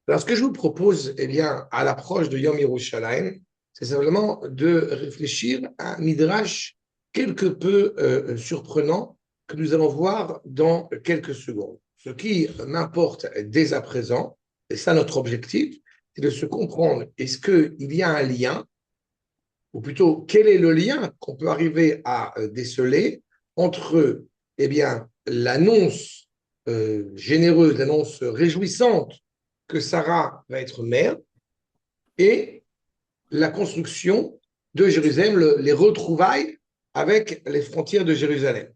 Alors, ce que je vous propose, eh bien, à l'approche de Yom Yerushalayim, c'est simplement de réfléchir à un midrash quelque peu surprenant que nous allons voir dans quelques secondes. Ce qui m'importe dès à présent, et ça notre objectif, c'est de se comprendre, est-ce qu'il y a un lien, ou plutôt quel est le lien qu'on peut arriver à déceler entre eh bien, l'annonce généreuse, l'annonce réjouissante que Sarah va être mère et la construction de Jérusalem, les retrouvailles avec les frontières de Jérusalem.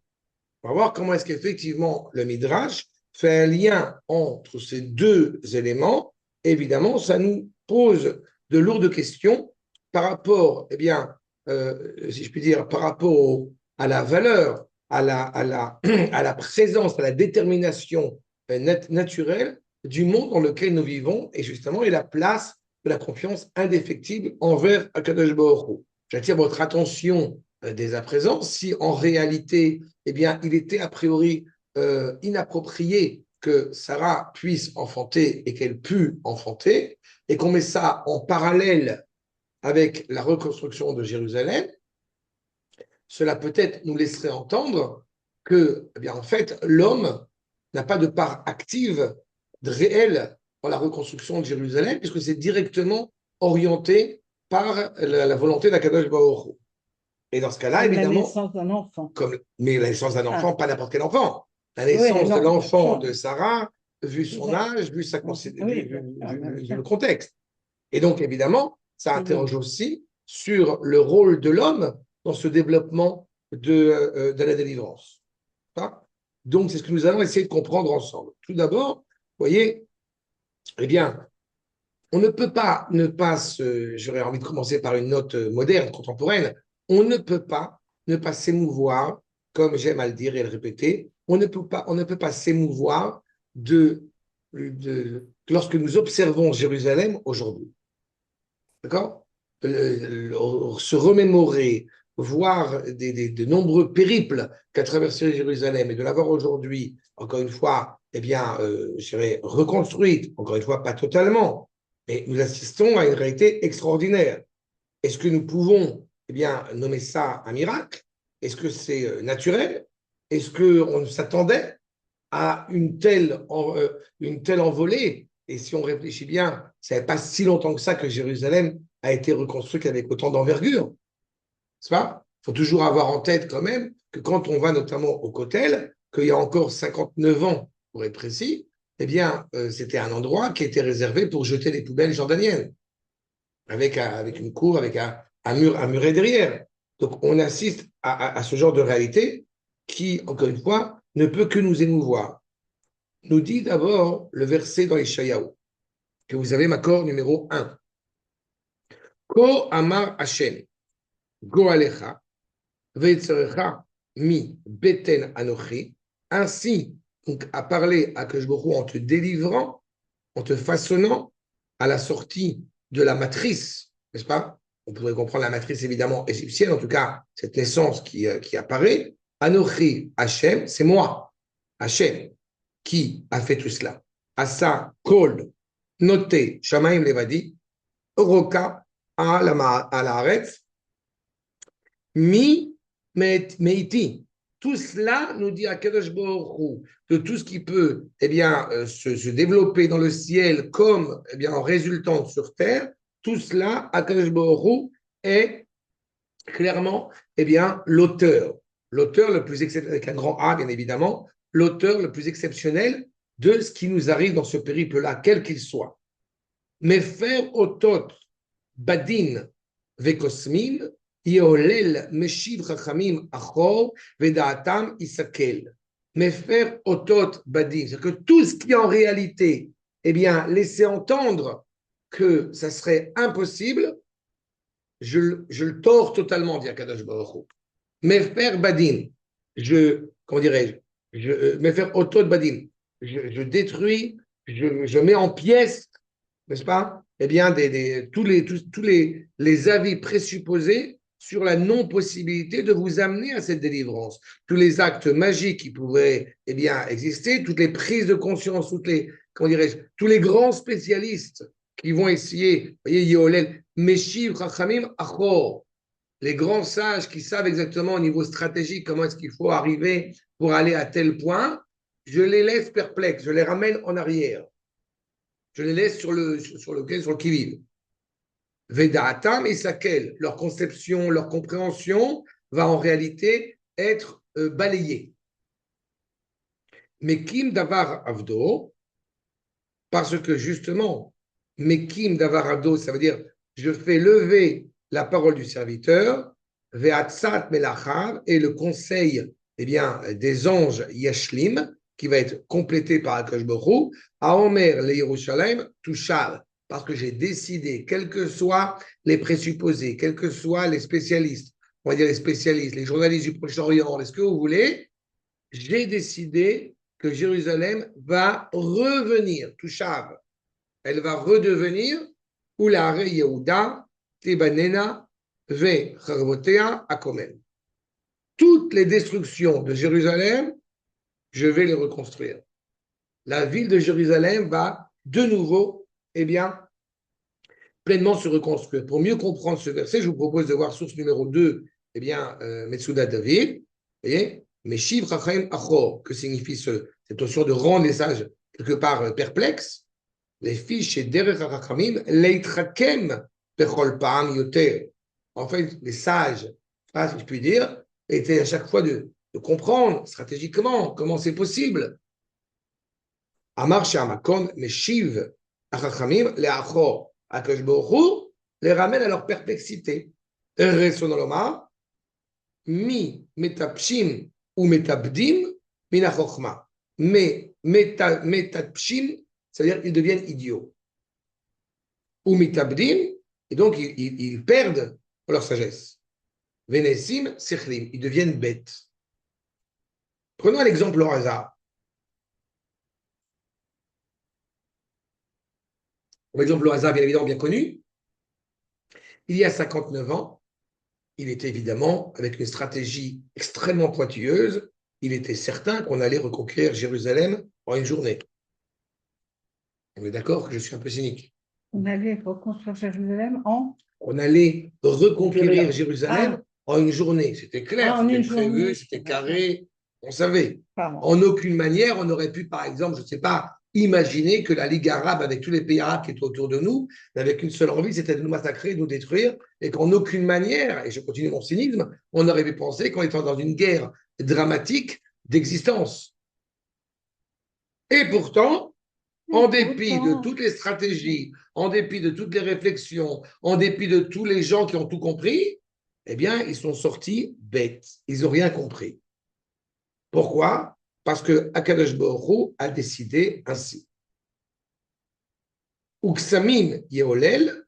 On va voir comment est-ce qu'effectivement le Midrash fait un lien entre ces deux éléments. Évidemment, ça nous pose de lourdes questions par rapport, eh bien, si je puis dire, par rapport à la valeur, à la présence, à la détermination naturelle du monde dans lequel nous vivons et justement et la place de la confiance indéfectible envers Akadosh Baruch Hu. J'attire votre attention dès à présent si en réalité eh bien, il était a priori inapproprié que Sarah puisse enfanter et qu'elle pût enfanter, et qu'on met ça en parallèle avec la reconstruction de Jérusalem, cela peut-être nous laisserait entendre que, eh bien, en fait, l'homme n'a pas de part active, réelle dans la reconstruction de Jérusalem, puisque c'est directement orienté par la volonté d'Akadosh Baruch Hu. Et dans ce cas-là, Comme la évidemment, naissance d'un enfant. mais la naissance d'un enfant, Ah, pas n'importe quel enfant. La oui, naissance de non, bien l'enfant sûr. de Sarah, vu son âge, vu, Oui, bien sûr, bien vu sûr. le contexte. Et donc, évidemment, ça C'est bien. interroge aussi sur le rôle de l'homme dans ce développement de la délivrance. Donc, c'est ce que nous allons essayer de comprendre ensemble. Tout d'abord, vous voyez, eh bien, on ne peut pas ne pas se. J'aurais envie de commencer par une note moderne, contemporaine. On ne peut pas ne pas s'émouvoir, comme j'aime à le dire et à le répéter, on ne peut pas s'émouvoir lorsque nous observons Jérusalem aujourd'hui. D'accord? Se remémorer, voir de nombreux périples qu'a traversé Jérusalem et de l'avoir aujourd'hui, encore une fois, eh bien, je dirais, reconstruite, encore une fois, pas totalement, mais nous assistons à une réalité extraordinaire. Est-ce que nous pouvons, eh bien, nommer ça un miracle? Est-ce que c'est naturel? Est-ce qu'on s'attendait à une telle envolée? Et si on réfléchit bien, ça n'est pas si longtemps que ça que Jérusalem a été reconstruite avec autant d'envergure. C'est pas? Il faut toujours avoir en tête quand même que quand on va notamment au Kotel, qu'il y a encore 59 ans, pour être précis, eh bien, c'était un endroit qui était réservé pour jeter les poubelles jordaniennes, avec une cour, avec un muret derrière. Donc, on assiste à ce genre de réalité qui, encore une fois, ne peut que nous émouvoir. Nous dit d'abord le verset dans Ishayahu, que vous avez Makor numéro 1. Ko amar Hashem, go alecha, veitzerecha mi beten anochi. Ainsi, donc, a parlé à Keshboru en te délivrant, en te façonnant à la sortie de la matrice, n'est-ce pas? On pourrait comprendre la matrice évidemment égyptienne, en tout cas, cette naissance qui apparaît. Anochi Hashem, c'est moi, Hashem, qui a fait tout cela. Asa Kol, noté, Shamaim Levadi, Roka, à la Haaretz, Mi Meiti. Tout cela nous dit à Kadosh Baruch Hu, de tout ce qui peut eh bien, se développer dans le ciel comme eh bien, en résultant sur terre, tout cela, à Kadosh Baruch Hu, est clairement eh bien, l'auteur. L'auteur le plus exceptionnel, avec un grand A bien évidemment, l'auteur le plus exceptionnel de ce qui nous arrive dans ce périple-là, quel qu'il soit. Mais faire otot badin vekosmin, yeolel meshiv chachamim achor vedaatam isakel. Mais faire otot badin, c'est-à-dire que tout ce qui en réalité, eh bien, laisser entendre que ça serait impossible, je le tords totalement, dit Akadosh Baruch Hu. Mais faire badin, comment dirais-je, mais faire otot badin, je détruis, je mets en pièces, n'est-ce pas? Eh bien, tous les avis présupposés sur la non-possibilité de vous amener à cette délivrance. Tous les actes magiques qui pourraient eh bien, exister, toutes les prises de conscience, comment dirais-je, tous les grands spécialistes qui vont essayer, vous voyez, Yeholel, Meshiv, Chachamim, Achor, les grands sages qui savent exactement au niveau stratégique comment est-ce qu'il faut arriver pour aller à tel point, je les laisse perplexes, je les ramène en arrière. Je les laisse sur le qui-vive. Vedaatam et Sakel, leur conception, leur compréhension va en réalité être balayée. Mais Kim Davar Avdo, parce que justement, Mekim Davar Avdo, ça veut dire je fais lever la parole du serviteur, Veatsat Melachav, et le conseil des anges Yashlim, qui va être complété par Akash Borou, à Omer le Yerushalayim, Touchal, parce que j'ai décidé, quels que soient les présupposés, quels que soient les spécialistes, on va dire les spécialistes, les journalistes du Proche-Orient, ce que vous voulez, j'ai décidé que Jérusalem va revenir, Touchav, elle va redevenir Oulare Yehuda, Tibanena, Ve Charvotea, Akomen. Toutes les destructions de Jérusalem, je vais les reconstruire. La ville de Jérusalem va de nouveau, pleinement se reconstruire. Pour mieux comprendre ce verset, je vous propose de voir source numéro 2, Metsuda David, vous voyez, Meshiv Chachaim Achor, que signifie cette notion de rendre les sages quelque part perplexes. Les fiches et Derech HaChachamim, Leitrakem Bechol Pa'am Yoter. En fait, les sages, si je puis dire, étaient à chaque fois de comprendre stratégiquement comment c'est possible. Amar Shamakom, Meshiv HaChachamim, les Achor, Akash Baruch les ramène à leur perplexité. Resonoloma, Mi Metapshim ou Metabdim, Mina Chochma. Mais Metapshim, c'est-à-dire qu'ils deviennent idiots. Ou mitabdim, et donc ils perdent leur sagesse. Venesim, sechlim, ils deviennent bêtes. Prenons un exemple au hasard. Un exemple au hasard, bien évidemment, bien connu. Il y a 59 ans, il était évidemment, avec une stratégie extrêmement pointilleuse, il était certain qu'on allait reconquérir Jérusalem en une journée. On est d'accord que je suis un peu cynique. On allait reconstruire Jérusalem en. On allait reconquérir Jérusalem en une journée. C'était clair, en c'était une prévu, journée. c'était carré, on savait. Pardon. En aucune manière, on aurait pu, par exemple, je ne sais pas, imaginer que la Ligue arabe, avec tous les pays arabes qui étaient autour de nous, n'avait qu'une seule envie, c'était de nous massacrer, de nous détruire, et qu'en aucune manière, et je continue mon cynisme, on aurait pu penser qu'on était dans une guerre dramatique d'existence. Et pourtant, en dépit de toutes les stratégies, en dépit de toutes les réflexions, en dépit de tous les gens qui ont tout compris, eh bien, ils sont sortis bêtes. Ils n'ont rien compris. Pourquoi? Parce que Akadosh Baruch Hu a décidé ainsi. Uksamim Yeholel,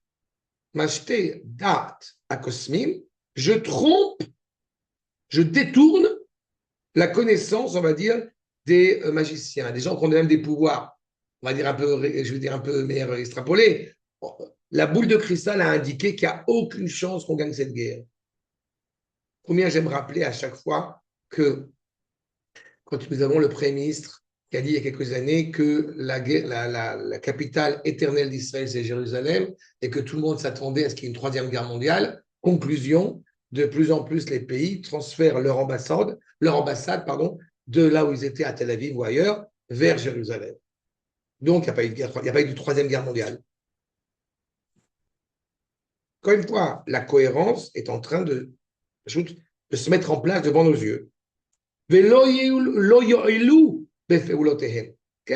Mashte Dat Akosmim, je trompe, je détourne la connaissance, on va dire, des magiciens, des gens qui ont même des pouvoirs. On va dire un peu, je vais dire un peu meilleur extrapolé. La boule de cristal a indiqué qu'il n'y a aucune chance qu'on gagne cette guerre. Combien j'aime rappeler à chaque fois que quand nous avons le Premier ministre qui a dit il y a quelques années que la capitale éternelle d'Israël, c'est Jérusalem, et que tout le monde s'attendait à ce qu'il y ait une troisième guerre mondiale. Conclusion, de plus en plus les pays transfèrent leur ambassade, de là où ils étaient à Tel Aviv ou ailleurs, vers Jérusalem. Donc, il n'y a pas eu de troisième guerre mondiale. Encore une fois, la cohérence est en train de se mettre en place devant nos yeux. Quelles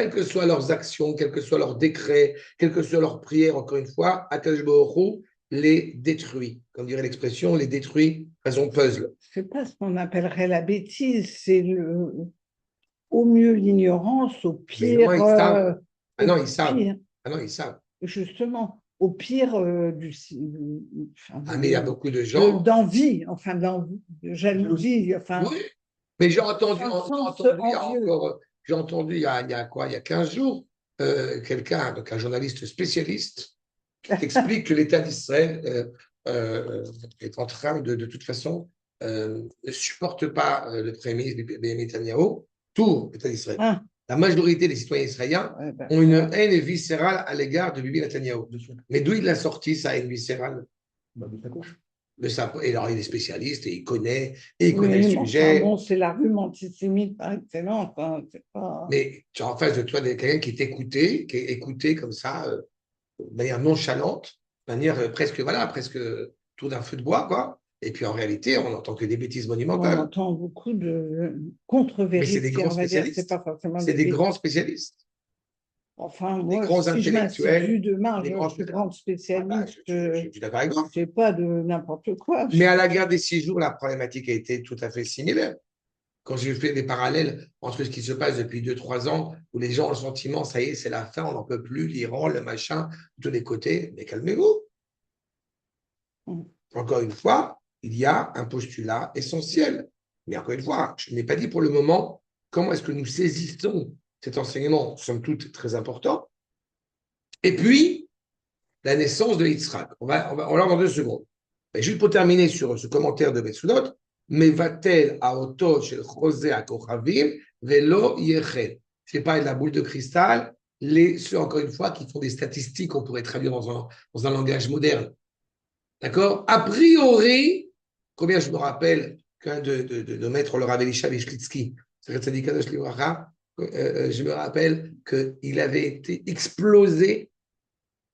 que soient leurs actions, quels que soient leurs décrets, quelles que soient leurs prières, encore une fois, Akadosh Baruch Hu les détruit. Comme dirait l'expression, les détruit façon puzzle. C'est pas ce qu'on appellerait la bêtise, c'est au mieux l'ignorance, au pire. Mais non, ils savent. Non, ils savent. Pire. Ah non, ils savent. Justement, au pire Mais il y a beaucoup de gens. D'envie, de jalousie. Oui, mais j'ai entendu il y a 15 jours, quelqu'un, donc un journaliste spécialiste, qui explique que l'État d'Israël est en train de toute façon, ne supporte pas le Premier ministre Benjamin Netanyahou, tout l'État d'Israël. la majorité des citoyens israéliens ont une haine viscérale à l'égard de Bibi Netanyahu. Mais d'où il a sorti sa haine viscérale? De sa couche. Et alors, il est spécialiste et il connaît le sujet. Bon, c'est l'argument antisémite par excellence. Hein, pas... Mais tu as en face de toi quelqu'un qui qui est écouté comme ça, de manière nonchalante, de manière presque tout d'un feu de bois, quoi. Et puis en réalité, on n'entend que des bêtises monumentales. On entend beaucoup de contre-vérités. Mais c'est des grands spécialistes. C'est des grands spécialistes. Enfin, moi, si je m'institue demain, je suis grande spécialiste. Je suis d'accord avec toi. Je ne sais pas de n'importe quoi. Mais à la guerre des 6 jours, la problématique a été tout à fait similaire. Quand j'ai fait des parallèles entre ce qui se passe depuis 2-3 ans, où les gens ont le sentiment, ça y est, c'est la fin, on n'en peut plus, l'Iran, le machin, de tous les côtés, mais calmez-vous. Encore une fois, il y a un postulat essentiel. Mais encore une fois, je n'ai pas dit pour le moment comment est-ce que nous saisissons cet enseignement, somme toute très important. Et puis, la naissance de Yitzhak. On va dans 2 secondes. Mais juste pour terminer sur ce commentaire de Betsudot, mais va-t-elle à Oto chez José à Kochavim, velo yechel. Je parle de la boule de cristal, ceux, encore une fois, qui font des statistiques, on pourrait traduire dans un langage moderne. D'accord? A priori, combien je me rappelle qu'un de maître le Rav Elisha Vishlitsky, je me rappelle qu'il avait été explosé,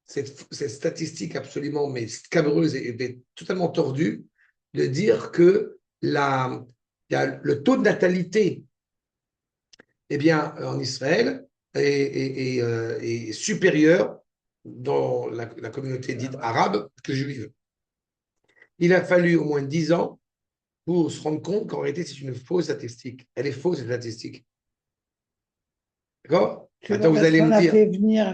cette statistique absolument mais scabreuse et totalement tordue, de dire que le taux de natalité en Israël est supérieur dans la communauté dite arabe que juive. Il a fallu au moins 10 ans pour se rendre compte qu'en réalité, c'est une fausse statistique. Elle est fausse, cette statistique. D'accord? Maintenant, vous allez me dire. Fait venir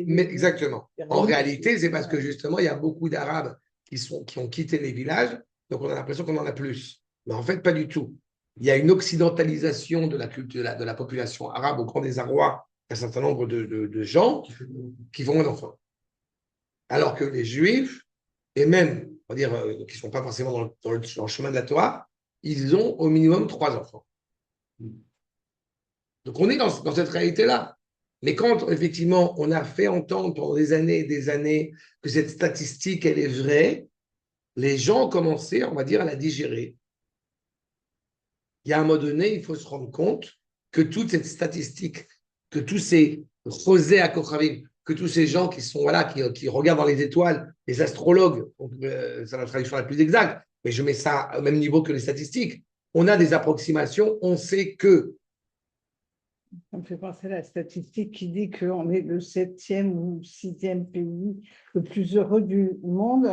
mais exactement. En réalité, c'est parce que justement, il y a beaucoup d'Arabes qui ont quitté les villages, donc on a l'impression qu'on en a plus. Mais en fait, pas du tout. Il y a une occidentalisation de la culture de la population arabe au grand désarroi d'un certain nombre de gens qui font d'enfants. Alors que les Juifs, et même, on va dire, qui ne sont pas forcément dans le chemin de la Torah, ils ont au minimum 3 enfants. Donc on est dans cette réalité-là. Mais quand effectivement on a fait entendre pendant des années et des années que cette statistique, elle est vraie, les gens ont commencé, on va dire, à la digérer. Il y a un moment donné, il faut se rendre compte que toute cette statistique, que tous ces José à Kochavim, que tous ces gens qui sont qui regardent dans les étoiles, les astrologues, c'est la traduction la plus exacte, mais je mets ça au même niveau que les statistiques. On a des approximations, on sait que. Ça me fait penser à la statistique qui dit qu'on est le 7e ou 6e pays le plus heureux du monde,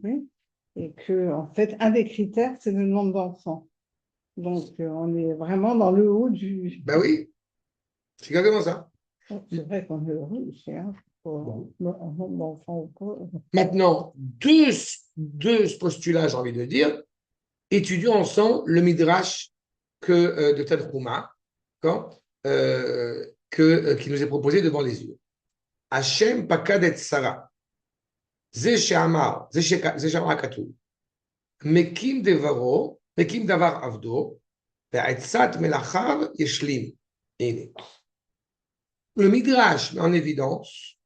oui, et que en fait un des critères c'est le nombre d'enfants. Donc on est vraiment dans le haut du. Ben oui, c'est exactement ça. C'est vrai qu'on est heureux ici, hein, pour un nombre d'enfants ou pas. Maintenant, deux postulats, j'ai envie de dire. Étudions ensemble le Midrash de Tanhuma, qui nous est proposé devant les yeux. Hashem pakadet Sarah. Ze she'amar katuv. Mekim devaro, mekim davar avdo, ve'etzat melachav yeshlim. Le Midrash met en évidence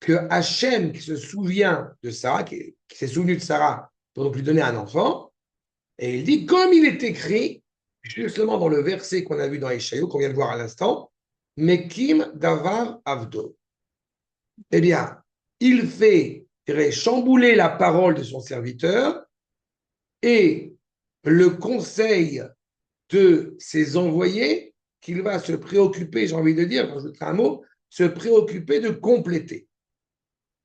que Hachem, qui se souvient de Sarah, qui s'est souvenu de Sarah pour lui donner un enfant, et il dit, comme il est écrit, justement dans le verset qu'on a vu dans Ishaïou, qu'on vient de voir à l'instant, Mekim Davar Avdo. Eh bien, il fait chambouler la parole de son serviteur et le conseil de ses envoyés qu'il va se préoccuper, j'ai envie de dire, quand je dis un mot, se préoccuper de compléter.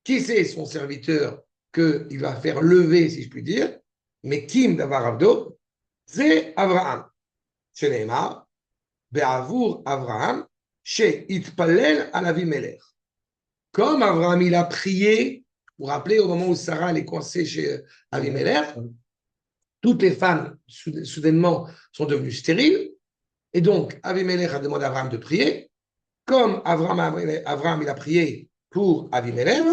Qui c'est son serviteur qu'il va faire lever, si je puis dire, mais Kim Davar Avdo, c'est Abraham. Sheneemar, Be'avour Abraham, She Itpalel à la vie Meler. Comme Abraham, il a prié, vous vous rappelez, au moment où Sarah elle est coincée chez Avimelech, toutes les femmes, soudainement, sont devenues stériles. Et donc, Avimelech a demandé à Abraham de prier. Comme Abraham il a prié pour Avimelech,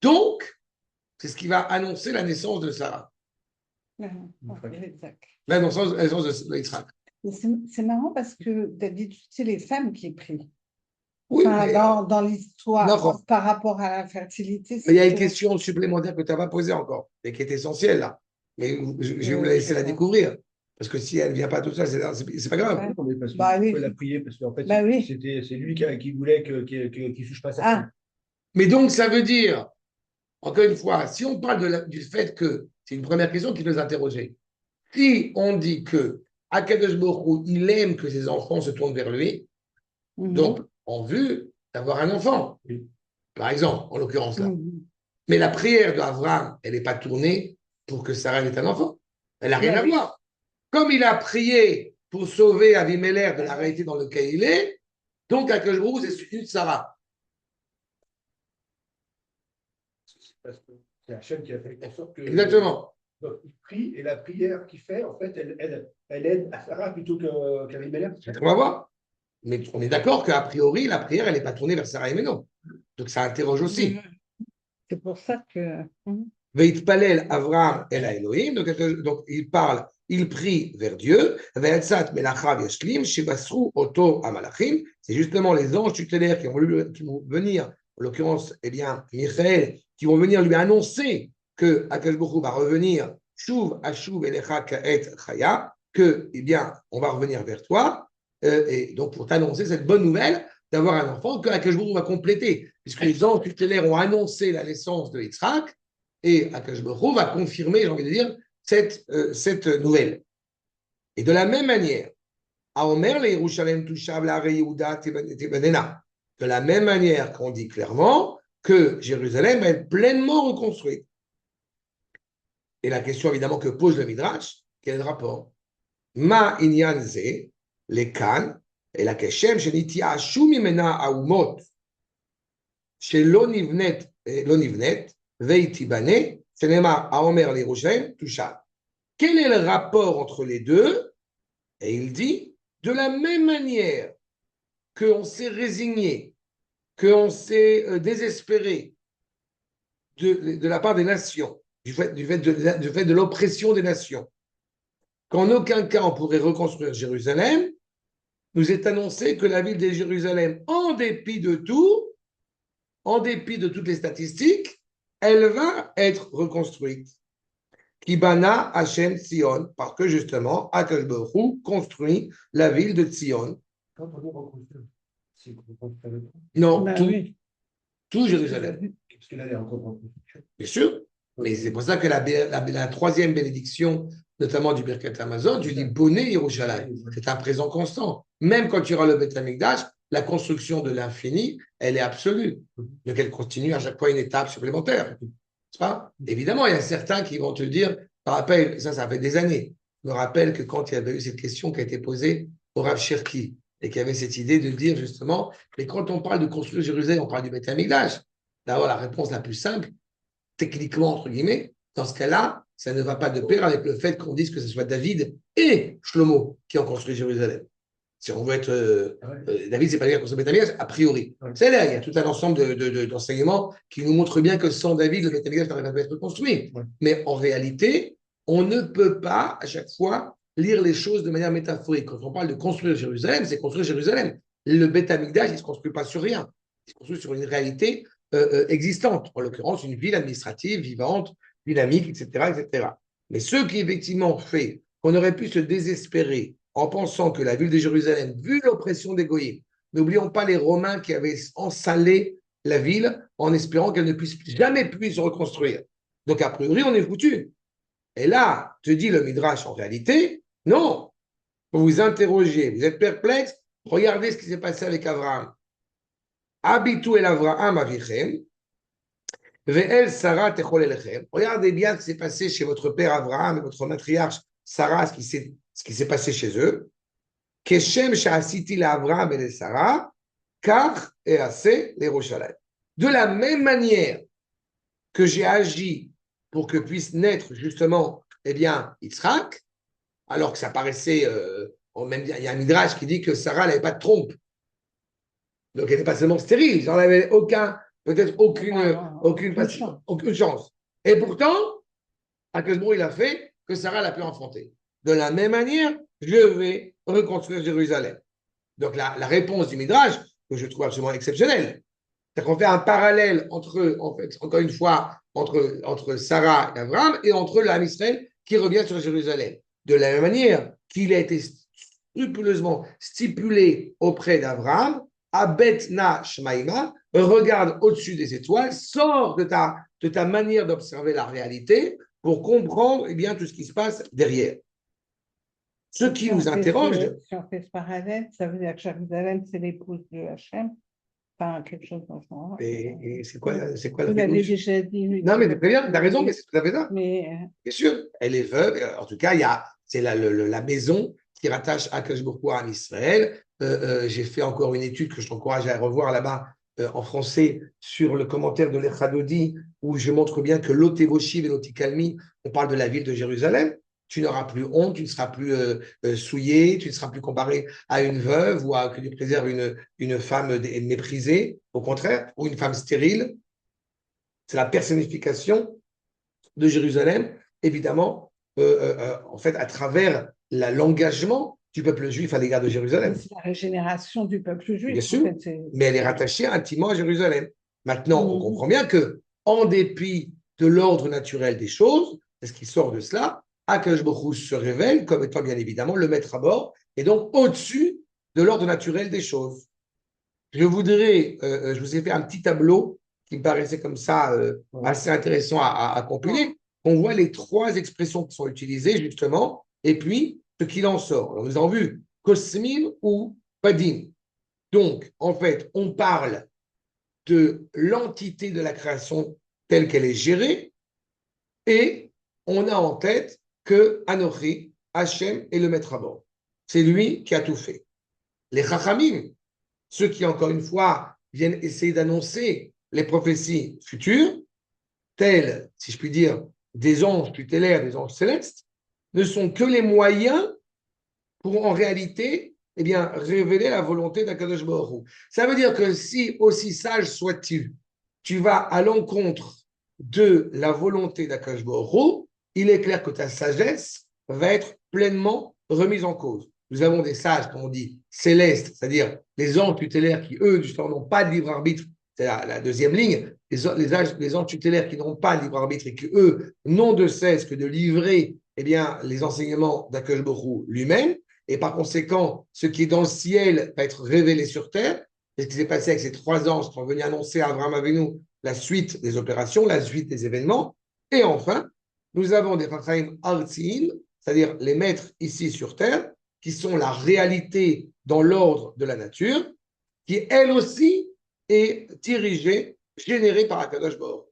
donc, c'est ce qui va annoncer la naissance de Sarah. La naissance de Yitzhak. C'est marrant parce que d'habitude, c'est les femmes qui prient. Oui, Enfin, mais dans l'histoire, non, par rapport à la fertilité, mais il y a une c'était question supplémentaire que tu n'as pas posée encore et qui est essentielle là. Mais je vais vous la je laisser sais la pas. découvrir. Parce que si elle ne vient pas toute seule, c'est pas grave. Ouais. Non, mais parce que Bah pourquoi il a oui, prié? Parce qu'en fait, bah oui. c'est lui qui voulait qu'il ne touche pas sa femme. Ah, Mais donc, ça veut dire, encore une fois, si on parle du fait que, c'est une première question qui nous interrogeait. Si on dit que Akadosh Baruch Hu, il aime que ses enfants se tournent vers lui, donc mhm, en vue d'avoir un enfant, Oui. par exemple, en l'occurrence là. mhm. Mais la prière d'Abraham, elle n'est pas tournée pour que Sarah ait un enfant. Elle n'a rien Bah à oui. voir. Comme il a prié pour sauver Avimelech de la réalité dans laquelle il est, donc Akadosh Baruch Hu, c'est celui de Sarah. Parce que c'est Hachem qui a fait en sorte que. Exactement. Donc, il prie et la prière qu'il fait, en fait, elle aide à Sarah plutôt qu'Abimelech. On va voir. Mais on est d'accord qu'a priori, la prière, elle n'est pas tournée vers Sarah et Ménon. Donc ça interroge aussi. Mhm. C'est pour ça que. Mhm. Veitpalel Avraham el Elohim. Donc il parle, il prie vers Dieu. Ve'atzat melachav yashlim shebasru oto amalachim. C'est justement les anges tutélaires qui vont venir, en l'occurrence, eh bien, Michael, qui vont venir lui annoncer que Akash Baruch Hu va revenir, Shuv Ashuv elecha ka'et chaya, que, eh bien, on va revenir vers toi. Et donc pour t'annoncer cette bonne nouvelle d'avoir un enfant que Akash Baruch Hu va compléter, puisque les anges tutélaires ont annoncé la naissance de Yitzhak. Et Akash Baruch Hu va confirmer, j'ai envie de dire, cette nouvelle. Et de la même manière, Aomer le Yerushalem Tushav la Yehuda Tibanena. De la même manière qu'on dit clairement que Jérusalem va être pleinement reconstruite. Et la question évidemment que pose le Midrash, quel est le rapport? Ma inyan ze, les kan, et la keshem, shenitiashu mimena aumot, שלא נבנית, לא נבנית, והיא תיבנה, שנאמר, האומר לירושלים, תושב. Quel est le rapport entre les deux? Et il dit, de la même manière qu'on s'est résigné, qu'on s'est désespéré de la part des nations, du fait de l'oppression des nations, qu'en aucun cas on pourrait reconstruire Jérusalem, nous est annoncé que la ville de Jérusalem, en dépit de tout, en dépit de toutes les statistiques, elle va être reconstruite. Kibana Hashem Tzion, parce que justement, Akash Baruch Hu construit la ville de Tzion. Quand on dit reconstruire, c'est qu'on reconstruit le temps. Non, Bah tout, oui. tout Jérusalem. Parce que là, il y a encore reconstruction. Bien sûr. Mais c'est pour ça que la troisième bénédiction, notamment du Birkat Amazon, tu dis Bonné Yerushalayim. C'est un présent constant. Même quand tu auras le Beth Amikdash, la construction de l'infini, elle est absolue. Donc elle continue à chaque fois une étape supplémentaire. N'est-ce pas? Évidemment, il y a certains qui vont te dire, je me rappelle, ça fait des années, je me rappelle que quand il y avait eu cette question qui a été posée au Rav Cherki, et qu'il y avait cette idée de dire justement, mais quand on parle de construire Jérusalem, on parle du Beth Amikdash. D'abord, la réponse la plus simple, techniquement, entre guillemets, dans ce cas-là, ça ne va pas de pair avec le fait qu'on dise que ce soit David et Shlomo qui ont construit Jérusalem. Si on veut être. David, c'est pas lui qui a construit le Beth Amikdash, a priori. Ouais. C'est là, il y a tout un ensemble d'enseignements qui nous montrent bien que sans David, le Beth Amikdash n'aurait pas pu être construit. Ouais. Mais en réalité, on ne peut pas, à chaque fois, lire les choses de manière métaphorique. Quand on parle de construire Jérusalem, c'est construire Jérusalem. Le Beth Amikdash, il ne se construit pas sur rien. Il se construit sur une réalité existante, en l'occurrence une ville administrative, vivante, dynamique, etc., etc. Mais ce qui effectivement fait qu'on aurait pu se désespérer en pensant que la ville de Jérusalem, vu l'oppression des Goïms, n'oublions pas les Romains qui avaient ensalé la ville en espérant qu'elle ne puisse jamais plus se reconstruire. Donc a priori, on est foutu. Et là, te dit le Midrash en réalité, non, vous vous interrogez, vous êtes perplexe, regardez ce qui s'est passé avec Abraham. Habitu el Avraham avichem, ve'el Sarah techol elechem. Regardez bien ce qui s'est passé chez votre père Abraham et votre matriarche Sarah, ce qui s'est passé chez eux. Keshem sha'asiti l'Avraham et Sarah, car et assez les Yerushalayim. De la même manière que j'ai agi pour que puisse naître justement, eh bien, Yitzhak, alors que ça paraissait, même, il y a un midrash qui dit que Sarah n'avait pas de trompe. Donc, elle n'était pas seulement stérile, j'en avais peut-être aucune chance. Et pourtant, Akash Baruch Hu, il a fait que Sarah l'a pu enfanter. de la même manière, je vais reconstruire Jérusalem. Donc la réponse du Midrash, que je trouve absolument exceptionnelle, c'est qu'on fait un parallèle entre, en fait, encore une fois, entre Sarah et Abraham et entre l'âme Israël qui revient sur Jérusalem. De la même manière qu'il a été scrupuleusement stipulé auprès d'Abraham, Abetna Shmaïma, regarde au-dessus des étoiles, sors de ta manière d'observer la réalité pour comprendre bien, tout ce qui se passe derrière. Ce qui nous interroge. Si on fait ce parallèle, ça veut dire que Jérusalem, c'est l'épouse de Hachem. Enfin, quelque chose dans ce genre. Et c'est quoi la Vous l'avez déjà dit. Non, mais très bien, tu as raison, mais c'est tout à fait ça. Mais, bien sûr, elle est veuve. En tout cas, c'est la maison qui rattache Akash Baruch à Israël. J'ai fait encore une étude que je t'encourage à revoir là-bas en français sur le commentaire de l'Echadodi où je montre bien que l'Otevoshiv et l'Otikalmi, on parle de la ville de Jérusalem. Tu n'auras plus honte, tu ne seras plus souillé, tu ne seras plus comparé à une veuve ou à que tu préserves une femme méprisée, au contraire, ou une femme stérile. C'est la personnification de Jérusalem, évidemment, en fait, à travers l'engagement du peuple juif à l'égard de Jérusalem. C'est la régénération du peuple juif. Bien sûr, en fait, mais elle est rattachée intimement à Jérusalem. Maintenant, on comprend bien que, en dépit de l'ordre naturel des choses, c'est ce qui sort de cela, Akash Baruch se révèle comme étant bien évidemment le maître à bord, et donc au-dessus de l'ordre naturel des choses. Je vous ai fait un petit tableau qui me paraissait comme ça assez intéressant à compiler. On voit les trois expressions qui sont utilisées justement, et puis ce qu'il en sort. Alors, nous avons vu Kosmim ou Padim. Donc, en fait, on parle de l'entité de la création telle qu'elle est gérée, et on a en tête que Anochi, Hachem, est le maître à bord. C'est lui qui a tout fait. Les Chachamim, ceux qui, encore une fois, viennent essayer d'annoncer les prophéties futures, telles, si je puis dire, des anges tutélaires, des anges célestes, ne sont que les moyens pour, en réalité, eh bien, révéler la volonté d'Akadosh Baruch Hu. Ça veut dire que si, aussi sage sois-tu, tu vas à l'encontre de la volonté d'Akadosh Baruch Hu, il est clair que ta sagesse va être pleinement remise en cause. Nous avons des sages, comme on dit, célestes, c'est-à-dire les anges tutélaires qui, eux, justement, n'ont pas de libre arbitre. C'est la deuxième ligne. Les anges tutélaires qui n'ont pas de libre arbitre et qui, eux, n'ont de cesse que de livrer eh bien, les enseignements d'Akadosh Baruch Hu lui-même. Et par conséquent, ce qui est dans le ciel va être révélé sur terre. C'est ce qui s'est passé avec ces trois anges qui sont venus annoncer à Abraham Avinu la suite des opérations, la suite des événements. Et enfin, nous avons des Chachamim Artziim, c'est-à-dire les maîtres ici sur terre, qui sont la réalité dans l'ordre de la nature, qui elle aussi est dirigée, générée par Akadosh Baruch Hu.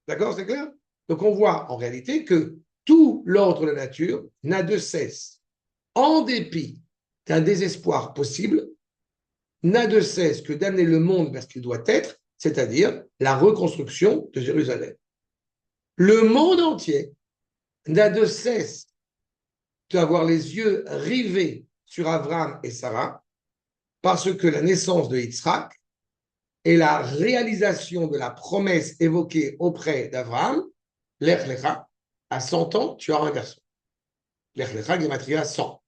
D'accord, c'est clair? Donc on voit en réalité que tout l'ordre de la nature n'a de cesse, en dépit d'un désespoir possible, n'a de cesse que d'amener le monde vers ce qu'il doit être, c'est-à-dire la reconstruction de Jérusalem. Le monde entier n'a de cesse d'avoir les yeux rivés sur Abraham et Sarah, parce que la naissance de Yitzhak est la réalisation de la promesse évoquée auprès d'Abraham, Lech Lecha, à 100 ans, tu auras un garçon. Lech Lecha, Gematria 100.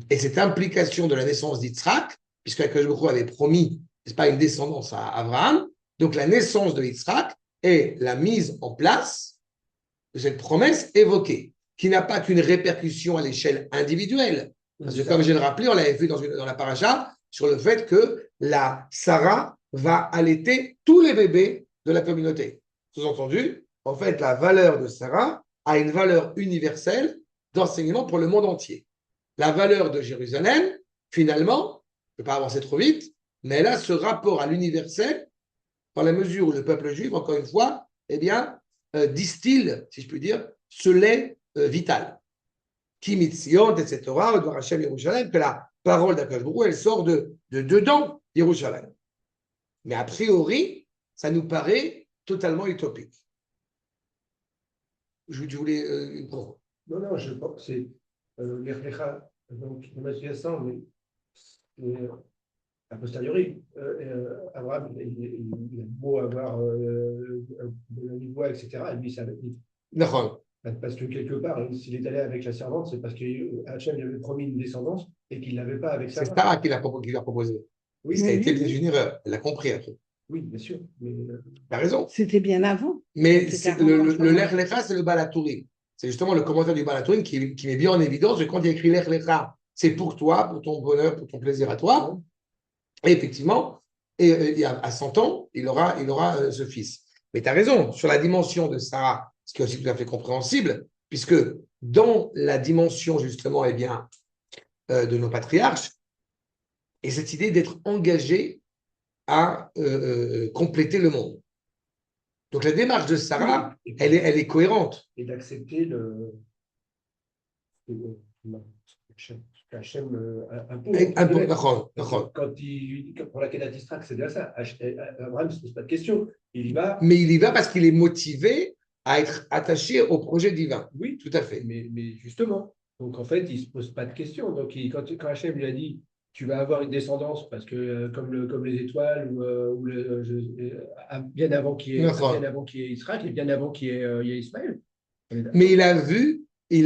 Et cette implication de la naissance d'Yitzhak, puisque Akadosh Baruch Hu avait promis, n'est-ce pas, une descendance à Abraham, donc la naissance de Yitzhak est la mise en place de cette promesse évoquée, qui n'a pas qu'une répercussion à l'échelle individuelle. Parce que comme je l'ai rappelé, on l'avait vu dans la paracha, sur le fait que la Sarah va allaiter tous les bébés de la communauté. Sous-entendu, en fait, la valeur de Sarah a une valeur universelle d'enseignement pour le monde entier. La valeur de Jérusalem, finalement, je ne vais pas avancer trop vite, mais elle a ce rapport à l'universel, dans la mesure où le peuple juif, encore une fois, eh bien, distille, si je puis dire, ce lait vital. Qui mitzion, etc., de Hachem Yerushalayim, que la parole d'Akadosh Baruch Hu, elle sort de dedans Yerushalayim. Mais a priori, ça nous paraît totalement utopique. Je voulais. Non, je pense que c'est l'Echlecha, donc l'imagination, mais a posteriori, Abraham, il a beau avoir de la voix, etc. Et lui, ça. Non. Parce que quelque part, s'il est allé avec la servante, c'est parce que Hachem lui avait promis une descendance et qu'il ne l'avait pas avec C'est Sarah. Sarah qui l'a proposé. Et Oui, ça a Mais été oui, une erreur. Elle a compris après. oui, bien sûr. Mais, Tu as raison. c'était bien avant. Mais C'était le 40 ans Lech avant. Lecha, c'est le Balatourim. C'est justement le commentaire du Balatourim qui met bien en évidence que quand il y a écrit Lech Lecha, c'est pour toi, pour ton bonheur, pour ton plaisir à toi. Et effectivement, à 100 ans, il aura ce fils. Mais tu as raison, sur la dimension de Sarah, ce qui est aussi tout à fait compréhensible, puisque dans la dimension justement eh bien, de nos patriarches, et cette idée d'être engagé à compléter le monde. Donc la démarche de Sarah, oui, elle est cohérente. et d'accepter qu'Hachem impose. Pour la Kedat Israël, c'est bien ça. Abraham ne se pose pas de questions. Il y va. Mais il y va parce qu'il est motivé à être attaché au projet divin. Oui, tout à fait. Mais justement, donc en fait, il ne se pose pas de questions. Donc quand Hachem lui a dit, tu vas avoir une descendance, parce que comme les étoiles, bien avant qu'il y ait Israël, et bien avant qu'il y ait Ismaël. Mais il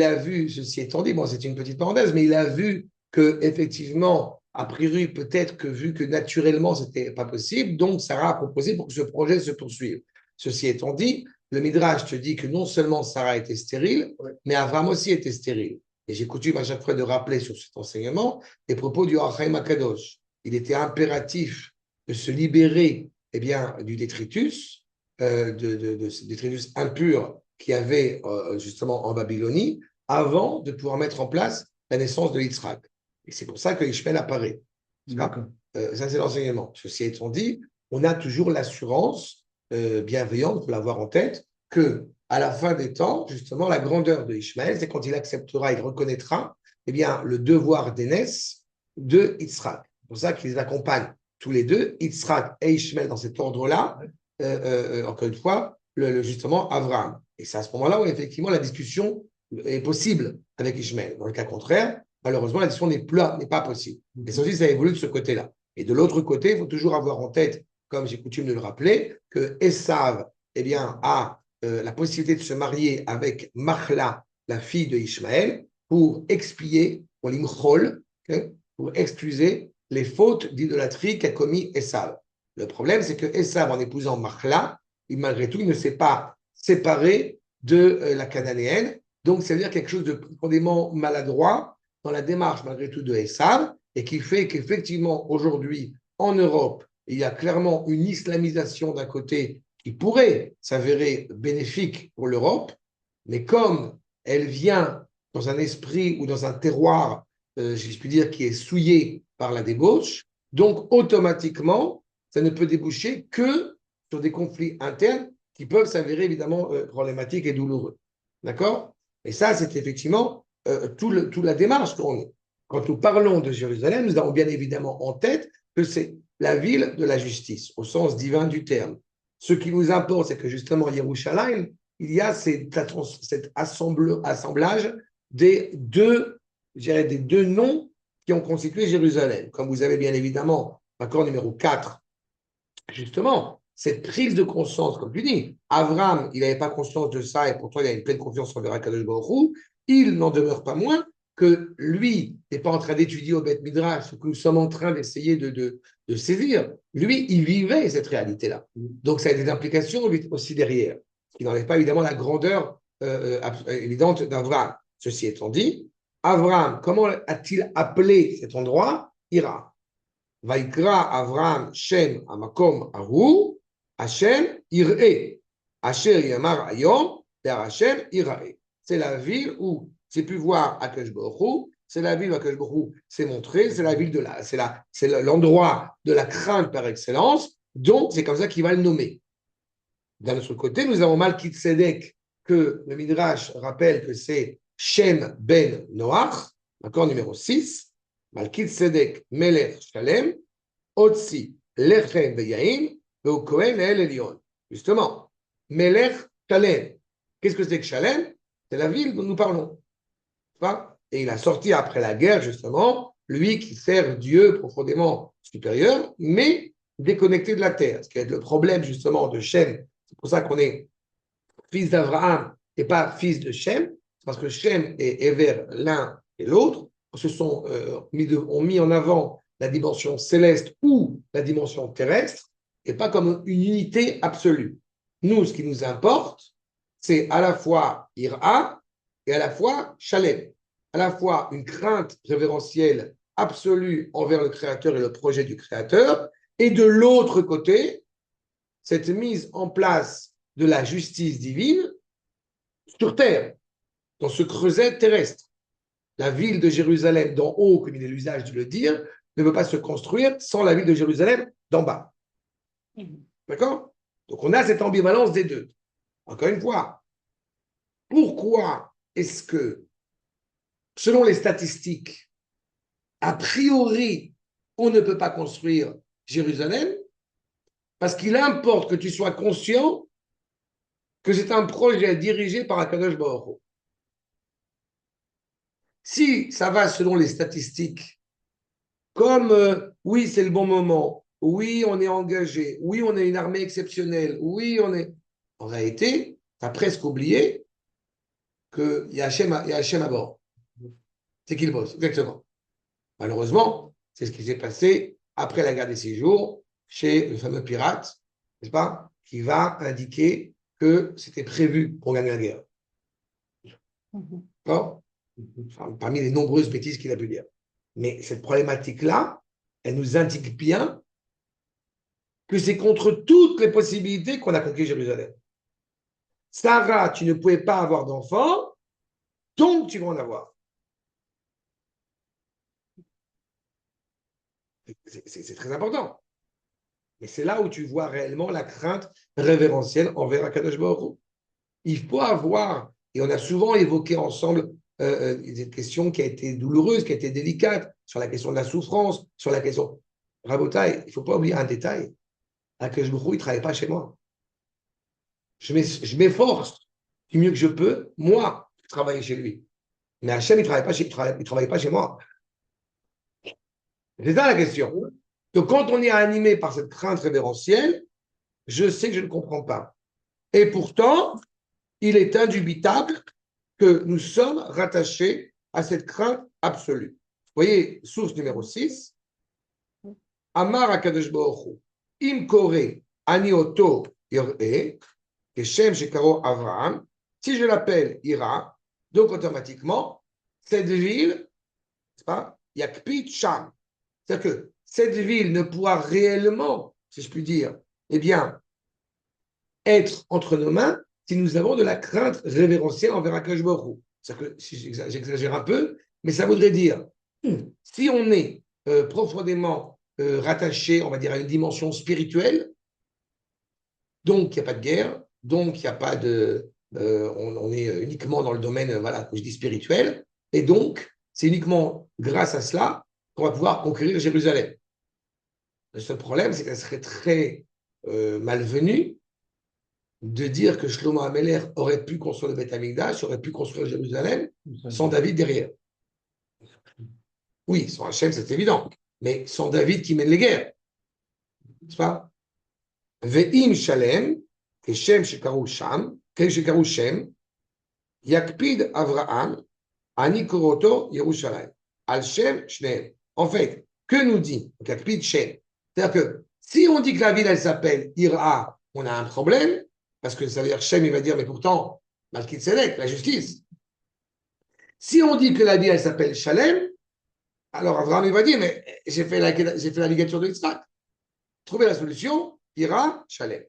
a vu, ceci étant dit, bon, c'est une petite parenthèse, mais il a vu que effectivement, a priori, peut-être que vu que naturellement, c'était pas possible, donc Sarah a proposé pour que ce projet se poursuive. Ceci étant dit, le Midrash te dit que non seulement Sarah était stérile, mais Abraham aussi était stérile. Et j'ai coutume à chaque fois de rappeler sur cet enseignement les propos du Achaim Akadosh. Il était impératif de se libérer bien, du détritus, détritus impur qu'il y avait justement en Babylonie, avant de pouvoir mettre en place la naissance de Yitzhak. Et c'est pour ça que Ishmael apparaît. Ça, c'est l'enseignement. Ceci étant dit, on a toujours l'assurance bienveillante, il faut l'avoir en tête, que à la fin des temps, justement, la grandeur de Ishmael, c'est quand il acceptera, il reconnaîtra bien, le devoir d'aînesse de Yitzhak. C'est pour ça qu'ils accompagnent tous les deux, Yitzhak et Ishmael dans cet ordre-là, encore une fois, justement, Abraham. Et c'est à ce moment-là où, effectivement, la discussion est possible avec Ishmael. Dans le cas contraire, malheureusement, la discussion n'est pas possible. Et ça aussi, ça évolue de ce côté-là. Et de l'autre côté, il faut toujours avoir en tête, comme j'ai coutume de le rappeler, que Esav a la possibilité de se marier avec Machla, la fille de Ishmael, pour expier, pour l'imchol, pour excuser les fautes d'idolâtrie qu'a commis Esav. Le problème, c'est que Esav, en épousant Machla, malgré tout, il ne s'est pas séparé de la cananéenne. Donc, ça veut dire quelque chose de profondément maladroit dans la démarche, malgré tout, de Esav, et qui fait qu'effectivement, aujourd'hui, en Europe, il y a clairement une islamisation d'un côté qui pourrait s'avérer bénéfique pour l'Europe, mais comme elle vient dans un esprit ou dans un terroir, si je puis dire, qui est souillé par la débauche, donc automatiquement, ça ne peut déboucher que sur des conflits internes qui peuvent s'avérer évidemment problématiques et douloureux. D'accord? Et ça, c'est effectivement toute la démarche qu'on est. Quand nous parlons de Jérusalem, nous avons bien évidemment en tête que c'est la ville de la justice, au sens divin du terme. Ce qui nous importe, c'est que justement, Yerushalayim, il y a cet assemblage des deux noms qui ont constitué Jérusalem. Comme vous avez bien évidemment, accord numéro 4, justement, cette prise de conscience, comme tu dis, Avram, il n'avait pas conscience de ça et pourtant il a une pleine confiance envers Akadosh Baruch Hu, il n'en demeure pas moins que lui n'est pas en train d'étudier au Beth Midrash ce que nous sommes en train d'essayer de saisir. Lui, il vivait cette réalité-là. Donc ça a des implications aussi derrière, ce qui n'enlève pas évidemment la grandeur évidente d'Avram. Ceci étant dit, Avram, comment a-t-il appelé cet endroit? Ira. Vaikra Avram Shem Amakom Ahu, Hashem Ir'e. Asher Yamar Ayom, Per Hashem Ir'e. C'est la ville où j'ai pu voir Akash Baruch Hu, c'est la ville où Akash Baruch Hu s'est montré, c'est la ville c'est l'endroit de la crainte par excellence, donc c'est comme ça qu'il va le nommer. D'un autre côté, nous avons Malkit Sedek, que le Midrash rappelle que c'est Shem ben Noach, d'accord, numéro 6, Malkit Sedek Melech Shalem, Otsi Lechem Beyaim, Veokohen El Elion. Justement, Melech Shalem. Qu'est-ce que c'est que Shalem? C'est la ville dont nous parlons. Et il a sorti après la guerre, justement, lui qui sert Dieu profondément supérieur, mais déconnecté de la terre. Ce qui est le problème, justement, de Shem. C'est pour ça qu'on est fils d'Abraham et pas fils de Shem, parce que Shem et Ever, l'un et l'autre, se sont ont mis en avant la dimension céleste ou la dimension terrestre, et pas comme une unité absolue. Nous, ce qui nous importe, c'est à la fois Ira et à la fois Shalem, à la fois une crainte révérentielle absolue envers le Créateur et le projet du Créateur, et de l'autre côté, cette mise en place de la justice divine sur terre, dans ce creuset terrestre. La ville de Jérusalem d'en haut, comme il est l'usage de le dire, ne peut pas se construire sans la ville de Jérusalem d'en bas. D'accord? Donc on a cette ambivalence des deux. Encore une fois, pourquoi est-ce que, selon les statistiques, a priori, on ne peut pas construire Jérusalem? Parce qu'il importe que tu sois conscient que c'est un projet dirigé par Akadosh Baruch Hu. Si ça va selon les statistiques, comme oui, c'est le bon moment, oui, on est engagé, oui, on est une armée exceptionnelle, oui, on est. En réalité, tu as presque oublié qu'il y a Hachem à bord. C'est qu'il bosse, exactement. Malheureusement, c'est ce qui s'est passé après la guerre des 6 jours chez le fameux pirate, n'est-ce pas, qui va indiquer que c'était prévu pour gagner la guerre. D'accord? Enfin, parmi les nombreuses bêtises qu'il a pu dire. Mais cette problématique-là, elle nous indique bien que c'est contre toutes les possibilités qu'on a conquis Jérusalem. Sarah, tu ne pouvais pas avoir d'enfant, donc tu vas en avoir. C'est très important. Mais c'est là où tu vois réellement la crainte révérentielle envers Akadosh Baruch Hu. Il faut avoir, et on a souvent évoqué ensemble cette question qui a été douloureuse, qui a été délicate, sur la question de la souffrance, sur la question. Rabotai, il ne faut pas oublier un détail. Akadosh Baruch Hu, il ne travaille pas chez moi. Je m'efforce du mieux que je peux, moi, de travailler chez lui. Mais Hachem, il ne travaille pas chez moi. C'est ça la question. Donc, quand on est animé par cette crainte révérentielle, je sais que je ne comprends pas. Et pourtant, il est indubitable que nous sommes rattachés à cette crainte absolue. Vous voyez, source numéro 6, Amar HaKadosh Baruch Hu, Im Kore Ani Oto Yoreh, Keshem Shekaro Avraham, si je l'appelle Ira, donc automatiquement, cette ville, c'est pas, Yakpit Sham. C'est-à-dire que cette ville ne pourra réellement, si je puis dire, eh bien, être entre nos mains si nous avons de la crainte révérentielle envers Akadosh Baruch Hu. C'est-à-dire que, si j'exagère un peu, mais ça voudrait dire, si on est profondément rattaché, on va dire, à une dimension spirituelle, donc il n'y a pas de guerre, donc il n'y a pas de... on est uniquement dans le domaine, voilà, que je dis spirituel, et donc c'est uniquement grâce à cela qu'on va pouvoir conquérir Jérusalem. Le seul problème, c'est qu'elle serait très malvenue de dire que Shlomo Ameler aurait pu construire le Beth Amikdash, aurait pu construire Jérusalem sans David derrière. Oui, sans Hachem, c'est évident, mais sans David qui mène les guerres. N'est-ce pas? Ve'im Shalem, Keshem Shekaru Sham, Shekaru Shem, Yakpid Avraham, Ani Koroto Yerushalayim, Al Shem Shneem. En fait, que nous dit Yakpid Shem? C'est-à-dire que si on dit que la ville, elle s'appelle Ira, on a un problème, parce que ça veut dire Shem, il va dire, mais pourtant, Malkit Sedek, la justice. Si on dit que la ville, elle s'appelle Shalem, alors Abraham, il va dire, mais j'ai fait la ligature de Yitzhak. Trouvez la solution, Ira, Shalem.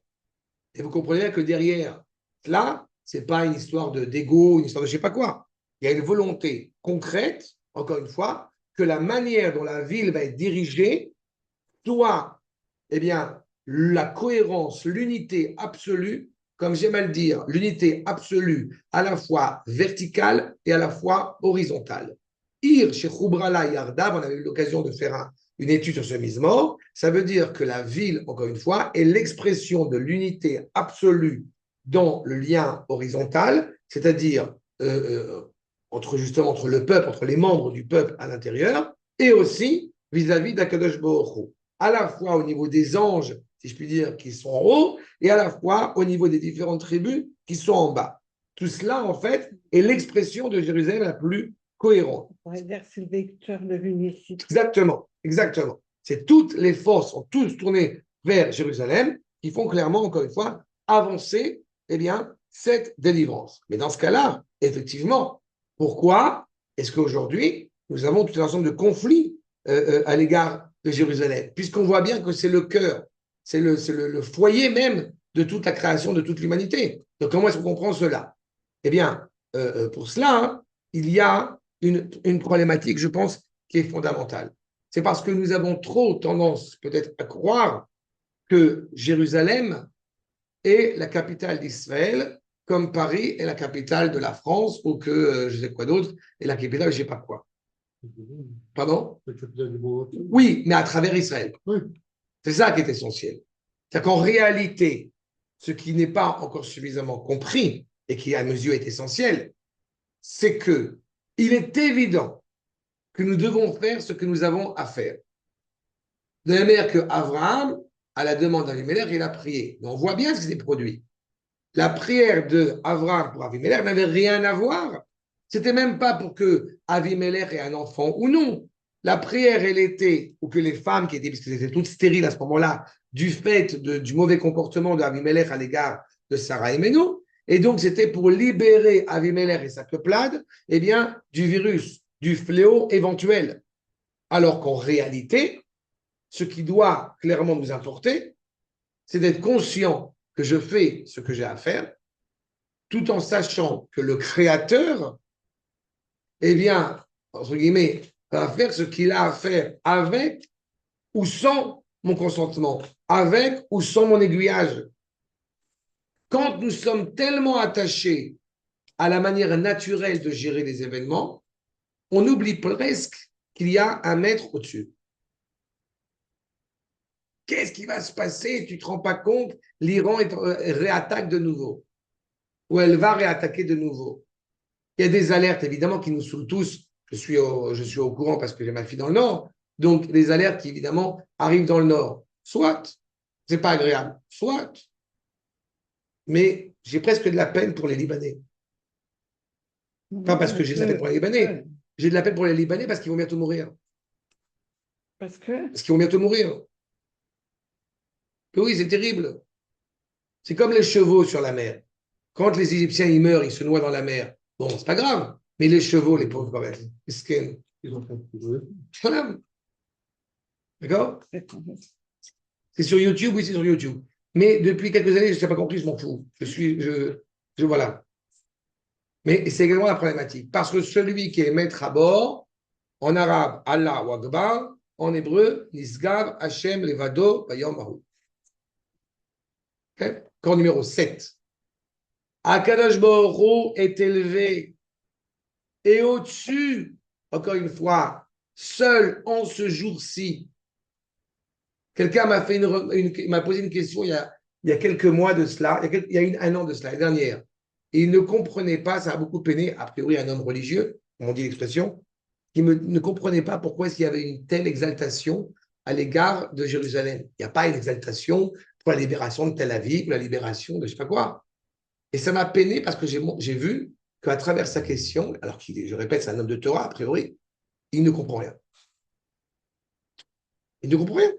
Et vous comprenez que derrière, là, ce n'est pas une histoire d'ego, une histoire de je ne sais pas quoi. Il y a une volonté concrète, encore une fois, que la manière dont la ville va être dirigée soit, eh bien, la cohérence, l'unité absolue, comme j'aime à le dire, l'unité absolue à la fois verticale et à la fois horizontale. Ir chez Khubrala Yardav, on avait eu l'occasion de faire une étude sur ce mismor, ça veut dire que la ville, encore une fois, est l'expression de l'unité absolue dans le lien horizontal, c'est-à-dire entre le peuple, entre les membres du peuple à l'intérieur, et aussi vis-à-vis d'Akadosh Baruch Hu, à la fois au niveau des anges, si je puis dire, qui sont en haut, et à la fois au niveau des différentes tribus qui sont en bas. Tout cela, en fait, est l'expression de Jérusalem la plus cohérente. On pourrait dire que c'est le vecteur de l'unicité. Exactement, exactement. C'est toutes les forces sont tous tournées vers Jérusalem qui font clairement, encore une fois, avancer cette délivrance. Mais dans ce cas-là, effectivement, pourquoi est-ce qu'aujourd'hui, nous avons tout un ensemble de conflits à l'égard de Jérusalem, puisqu'on voit bien que c'est le cœur, c'est le foyer même de toute la création de toute l'humanité. Donc, comment est-ce qu'on comprend cela? Eh bien, pour cela, hein, il y a une problématique, je pense, qui est fondamentale. C'est parce que nous avons trop tendance, peut-être, à croire que Jérusalem est la capitale d'Israël, comme Paris est la capitale de la France, ou que, je sais quoi d'autre, est la capitale, je ne sais pas quoi. Pardon? Oui, mais à travers Israël. Oui. C'est ça qui est essentiel. C'est-à-dire qu'en réalité, ce qui n'est pas encore suffisamment compris, et qui à mes yeux est essentiel, c'est que il est évident que nous devons faire ce que nous avons à faire. De la manière que Abraham, à la demande d'Avimelech, il a prié. Mais on voit bien ce qui s'est produit. La prière d'Abraham pour Avimelech n'avait rien à voir. C'était même pas pour que Avimelech ait un enfant ou non. La prière, elle était, ou que les femmes qui étaient, puisqu'elles étaient toutes stériles à ce moment-là, du fait du mauvais comportement d'Avimelech à l'égard de Sarah et Ménou, et donc c'était pour libérer Avimelech et sa peuplade, du virus, du fléau éventuel. Alors qu'en réalité, ce qui doit clairement nous importer, c'est d'être conscient que je fais ce que j'ai à faire, tout en sachant que le Créateur, entre guillemets, va faire ce qu'il a à faire avec ou sans mon consentement, avec ou sans mon aiguillage. Quand nous sommes tellement attachés à la manière naturelle de gérer les événements, on oublie presque qu'il y a un maître au-dessus. Qu'est-ce qui va se passer? Tu ne te rends pas compte? L'Iran réattaque de nouveau. Ou elle va réattaquer de nouveau. Il y a des alertes, évidemment, qui nous saoulent tous. Je suis au courant parce que j'ai ma fille dans le Nord. Donc, des alertes qui, évidemment, arrivent dans le Nord. Soit, c'est pas agréable. Soit. Mais j'ai presque de la peine pour les Libanais. Pas parce que j'ai de la peine pour les Libanais. J'ai de la peine pour les Libanais parce qu'ils vont bientôt mourir. Parce qu'ils vont bientôt mourir. Oui, c'est terrible. C'est comme les chevaux sur la mer. Quand les Égyptiens ils meurent, ils se noient dans la mer. Bon, c'est pas grave. Mais les chevaux, les pauvres, quand même, ils ont fait voilà. D'accord? C'est sur YouTube, oui, c'est sur YouTube. Mais depuis quelques années, je n'ai pas compris, je m'en fous. Voilà. Mais c'est également la problématique. Parce que celui qui est maître à bord, en arabe, Allah ou Akbar, en hébreu, Nisgav, Hashem, Levado, Vayom Baruch. Okay? Corps numéro 7. Akadosh Baruch Hu est élevé et au-dessus, encore une fois, seul en ce jour-ci. Quelqu'un m'a posé une question il y a quelques mois de cela, il y a un an de cela, l'année dernière. Et il ne comprenait pas, ça a beaucoup peiné, a priori un homme religieux, on dit l'expression, qui ne comprenait pas pourquoi est-ce qu'il y avait une telle exaltation à l'égard de Jérusalem. Il n'y a pas une exaltation pour la libération de Tel Aviv, ou la libération de je ne sais pas quoi. Et ça m'a peiné parce que j'ai vu qu'à travers sa question, alors je répète, c'est un homme de Torah, a priori, il ne comprend rien. Il ne comprend rien.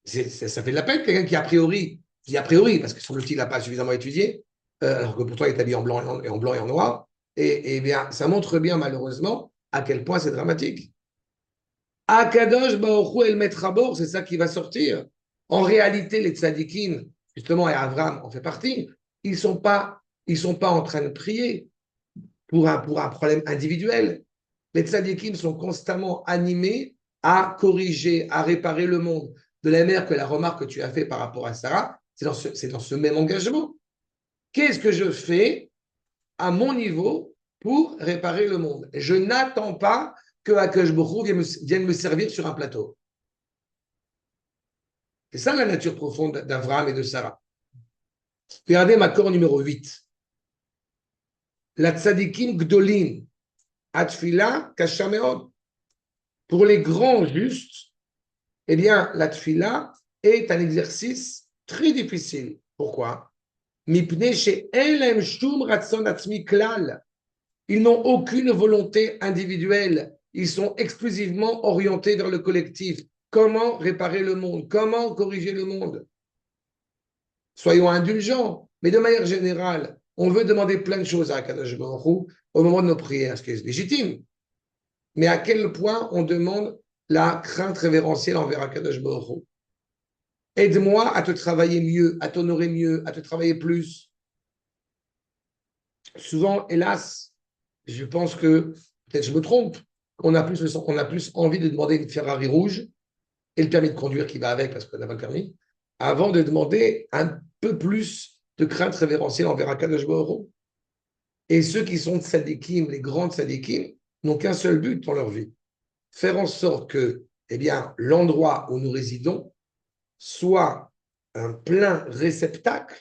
Ça fait de la peine, quelqu'un qui a priori, parce que semble-t-il, il n'a pas suffisamment étudié, alors que pourtant il est habillé en blanc et en noir, et bien, ça montre bien, malheureusement, à quel point c'est dramatique. Akadosh Baruch Hu el mettre à bord, c'est ça qui va sortir. En réalité, les tzadikim, justement, et Avram en fait partie, ils ne sont pas en train de prier pour un problème individuel. Les tzadikim sont constamment animés à corriger, à réparer le monde. De la manière que la remarque que tu as fait par rapport à Sarah, c'est dans ce même engagement. Qu'est-ce que je fais à mon niveau pour réparer le monde? Je n'attends pas que Akadosh Baruch Hu vienne me servir sur un plateau. C'est ça la nature profonde d'Avraham et de Sarah. Regardez ma corps numéro 8. La tzadikim gdolim, atfila kashameod. Pour les grands justes, la tfila est un exercice très difficile. Pourquoi? Mipnei she'en lahem shum ratzon atzmi klal. Ils n'ont aucune volonté individuelle. Ils sont exclusivement orientés vers le collectif. Comment réparer le monde? Comment corriger le monde? Soyons indulgents, mais de manière générale, on veut demander plein de choses à Akadosh Baruch Hu au moment de nos prières, ce qui est légitime. Mais à quel point on demande la crainte révérentielle envers Akadosh Baruch Hu? Aide-moi à te travailler mieux, à t'honorer mieux, à te travailler plus. Souvent, hélas, je pense que, peut-être je me trompe, on a plus envie de demander une Ferrari rouge et le permis de conduire qui va avec parce qu'on n'a pas le permis, avant de demander un peu plus de crainte révérentielle envers Akadosh Baruch Hu. Et ceux qui sont tzadikim, les grands tzadikim, n'ont qu'un seul but dans leur vie, faire en sorte que l'endroit où nous résidons soit un plein réceptacle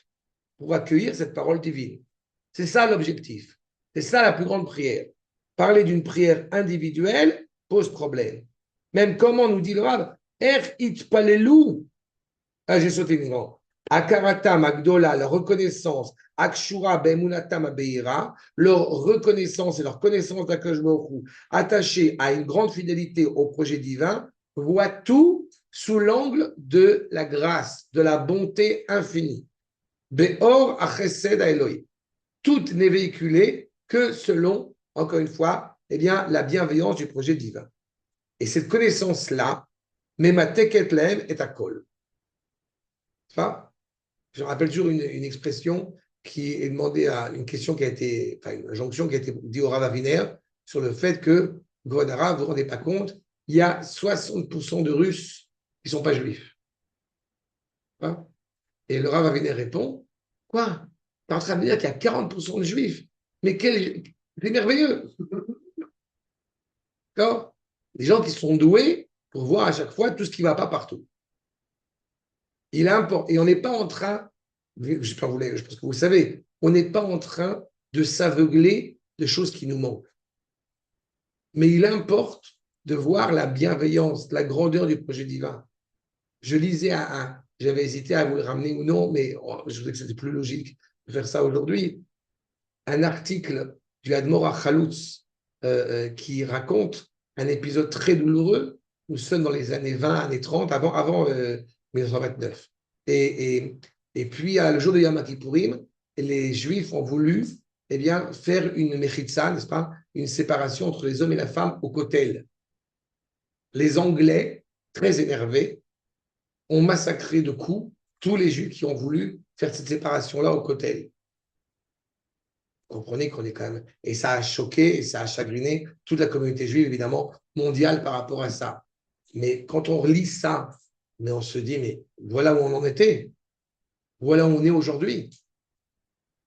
pour accueillir cette parole divine. C'est ça l'objectif. C'est ça la plus grande prière. Parler d'une prière individuelle pose problème. Même comment nous dit le Rav, itpalelu. Ah, j'ai sauté une grande. Akaratam Agdola, la reconnaissance, Akshura Bemunatam Abeira, leur reconnaissance et leur connaissance d'Akadosh Baruch Hu, attachée à une grande fidélité au projet divin, voit tout sous l'angle de la grâce, de la bonté infinie. Beor Achesed Elohim. Tout n'est véhiculé que selon, encore une fois, la bienveillance du projet divin. Et cette connaissance-là, Mema Teket Lehem est à Kol. Je rappelle toujours une expression qui est demandée à une question qui a été, une injonction qui a été dite au Rav Aviner sur le fait que, Godara, vous ne vous rendez pas compte, il y a 60% de Russes qui ne sont pas juifs. Et le Rav Aviner répond, quoi? Tu es en train de dire qu'il y a 40% de juifs. Mais c'est merveilleux. D'accord? Des gens qui sont doués pour voir à chaque fois tout ce qui ne va pas partout. Il est important. Et on n'est pas en train, je pense que vous le savez, on n'est pas en train de s'aveugler de choses qui nous manquent. Mais il importe de voir la bienveillance, la grandeur du projet divin. Je lisais j'avais hésité à vous le ramener ou non, mais je trouvais que c'était plus logique de faire ça aujourd'hui. Un article du Admor Chaloutz qui raconte un épisode très douloureux. Nous sommes dans les années 20, années 30, avant 1929. Et puis, le jour de Yom Kippourim, les Juifs ont voulu faire une mechitza, n'est-ce pas, une séparation entre les hommes et la femme au Kotel. Les Anglais, très énervés, ont massacré de coups tous les Juifs qui ont voulu faire cette séparation-là au Kotel. Vous comprenez qu'on est quand même... Et ça a choqué et ça a chagriné toute la communauté juive, évidemment, mondiale par rapport à ça. Mais quand on relit ça, mais on se dit, mais voilà où on en était. Voilà où on est aujourd'hui.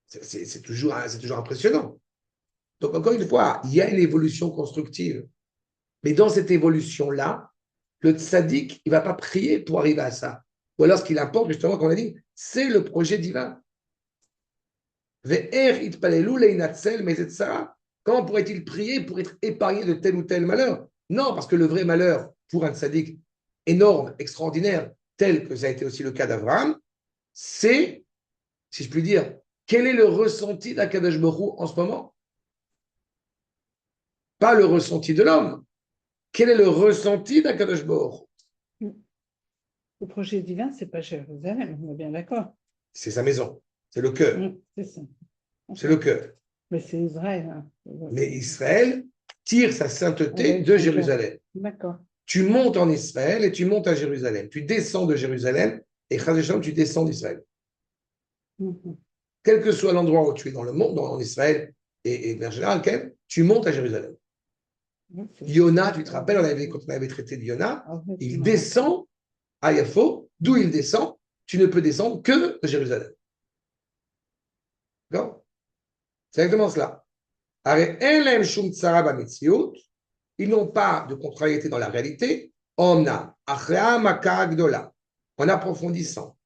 C'est toujours impressionnant. Donc, encore une fois, il y a une évolution constructive. Mais dans cette évolution-là, le tzaddik, il ne va pas prier pour arriver à ça. Ou alors, ce qu'il importe, justement, comme on a dit, c'est le projet divin. Comment pourrait-il prier pour être épargné de tel ou tel malheur? Non, parce que le vrai malheur pour un tzaddik énorme, extraordinaire, tel que ça a été aussi le cas d'Abraham, c'est, si je puis dire, quel est le ressenti d'Akadosh Baruch Hu en ce moment? Pas le ressenti de l'homme. Quel est le ressenti d'Akadosh Baruch Hu? Le projet divin, ce n'est pas Jérusalem, on est bien d'accord. C'est sa maison, c'est le cœur. C'est ça. C'est le cœur. Mais c'est Israël. Hein. Mais Israël tire sa sainteté de Jérusalem. D'accord. Tu montes en Israël et tu montes à Jérusalem. Tu descends de Jérusalem et tu descends d'Israël. Quel que soit l'endroit où tu es dans le monde, en Israël et en général, tu montes à Jérusalem. Yona, tu te rappelles, quand on avait traité de Yona, il descend à Yafo, d'où il descend, tu ne peux descendre que de Jérusalem. D'accord? C'est exactement cela. Ils n'ont pas de contrariété dans la réalité. En approfondissant.